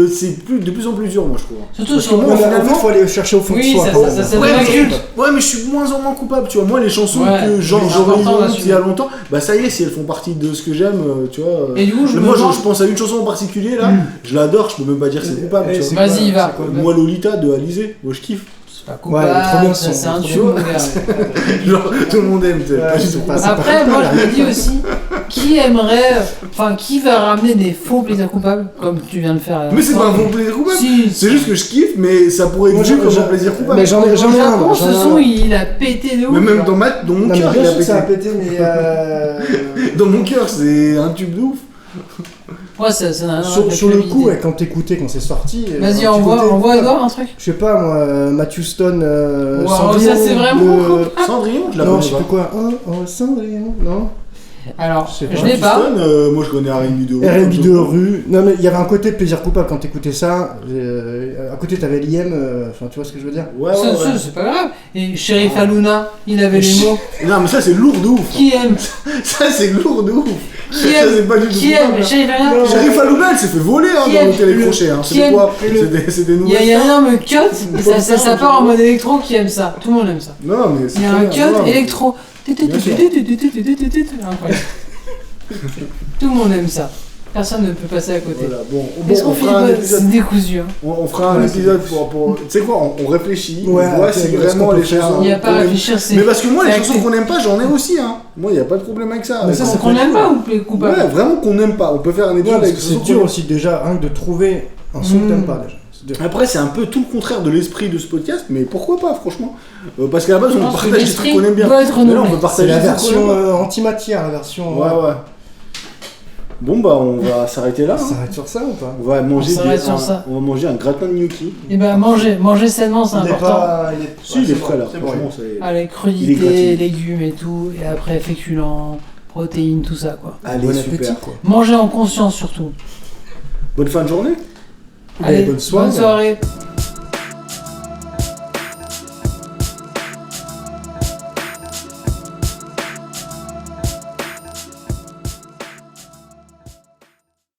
c'est de plus en plus dur, moi je trouve. Surtout Parce que sur moi, Non, mais en fait, finalement- faut aller chercher au fond Oui, de soi. ça- quand ça- même. ça Ouais, devient mais, culte. ouais, mais je suis de moins en moins coupable, tu vois. Moi, les chansons Ouais, que genre mais c'est j'aurais eu important honte d'assumer. il y a longtemps, bah ça y est, si elles font partie de ce que j'aime, tu vois. Et du coup, je me moi, demande- je pense à une chanson en particulier là, je l'adore, je peux même pas dire que c'est coupable, Eh, tu c'est vois. Vas-y, va. Moi, Lolita de Alizé, moi je kiffe. C'est pas coupable, Ouais, il est trop bien, ça, son- c'est un trop tube, bien. mon gars. Genre, tout le monde aime, tu sais, Ouais, pas du c'est tout. pas- c'est Après, pas moi, coupable. je me dis aussi, qui va ramener des faux plaisirs coupables, comme tu viens de faire. Mais c'est pas un bon plaisir coupable. Si, C'est juste que je kiffe, mais ça pourrait Moi, être vu comme j'en- un plaisir coupable. Mais j'en ai Au un. Japon, moi, ce j'en ai un. son, il a pété de ouf. Mais même genre. dans mon Non, mais cœur, bien il a sûr que ça a pété. pété, mais. Dans mon cœur, c'est un tube de ouf. Ouais, ça n'a rien à voir Sur avec le la coup, qualité. ouais, quand t'écoutais, quand c'est sorti. Vas-y, tu envoie Edouard un truc. Je sais pas, moi, Matthew Stone. Wow, Cendrillon, ça, c'est vraiment Cendrillon, je la Non, connais je sais pas. plus quoi. Oh, Cendrillon, non. Alors, Je sais pas. je l'ai pas. Stone, moi je connais R&B de rue. R&B de rue. Non, mais il y avait un côté plaisir coupable quand t'écoutais ça. À côté, t'avais l'IM. Enfin, tu vois ce que je veux dire? Ouais, Ça, ouais, ça, ouais. c'est pas grave. Et Sheriff Aluna, il avait les mots. Non, mais ça c'est lourd de ouf. Qui aime Ça c'est lourd de ouf. Qui Ça, aime c'est pas du tout Qui coupable, aime hein. Sheriff Aluna Sheriff Aluna, elle s'est fait voler hein, Qui dans aime le télécrochet. Hein. qui C'est aime quoi le- C'est des Il y nouvelles a un stars. énorme cut, et ça part en mode électro qui aime ça. Tout le monde aime ça. Non, mais c'est Il y a très un bien, cut voilà. électro. Bien sûr. Incroyable. Tout le monde aime ça. Personne ne peut passer à côté. Voilà, bon, Est-ce qu'on on fait fera un pas- épisode. C'est décousu. Hein. On fera un Ouais, épisode pour. Tu sais quoi, on réfléchit, Ouais, on voit ok, si est-ce vraiment qu'on peut les faire chansons. Il n'y a pas à qu'on aime. réfléchir. C'est Mais parce que moi, les c'est chansons acté. qu'on n'aime pas, j'en ai aussi. Hein. Moi, il n'y a pas de problème avec ça. Mais ça, Ouais, c'est Qu'on aime pas ou coupable vraiment qu'on n'aime pas. On peut faire un Ouais, épisode parce avec que des c'est chansons dur qu'on aime. aussi déjà, rien que de trouver un son que t'aimes pas déjà. C'est dur. Après, c'est un peu tout le contraire de l'esprit de ce podcast, mais pourquoi pas, franchement Parce qu'à la base, Je on pense que partage des trucs l'esprit qu'on aime bien. doit être Mais là, on renouvelé. peut C'est partager la des trucs qu'on version aime pas. antimatière, la version. Ouais. Bon, bah, on va s'arrêter là. Ça hein. s'arrête sur ça ou pas? On va manger On s'arrête sur ça. on va manger un gratin de gnocchi. Et ben manger sainement, c'est Il est important. pas. Si, il est prêt là, c'est bon, franchement. c'est- Allez, Il est crudité, gratuit. légumes et tout, et après féculents, protéines, tout ça quoi. Allez, Bon super. appétit quoi. Manger en conscience surtout. Bonne fin de journée. Allez, bonne soirée. Bonne soirée.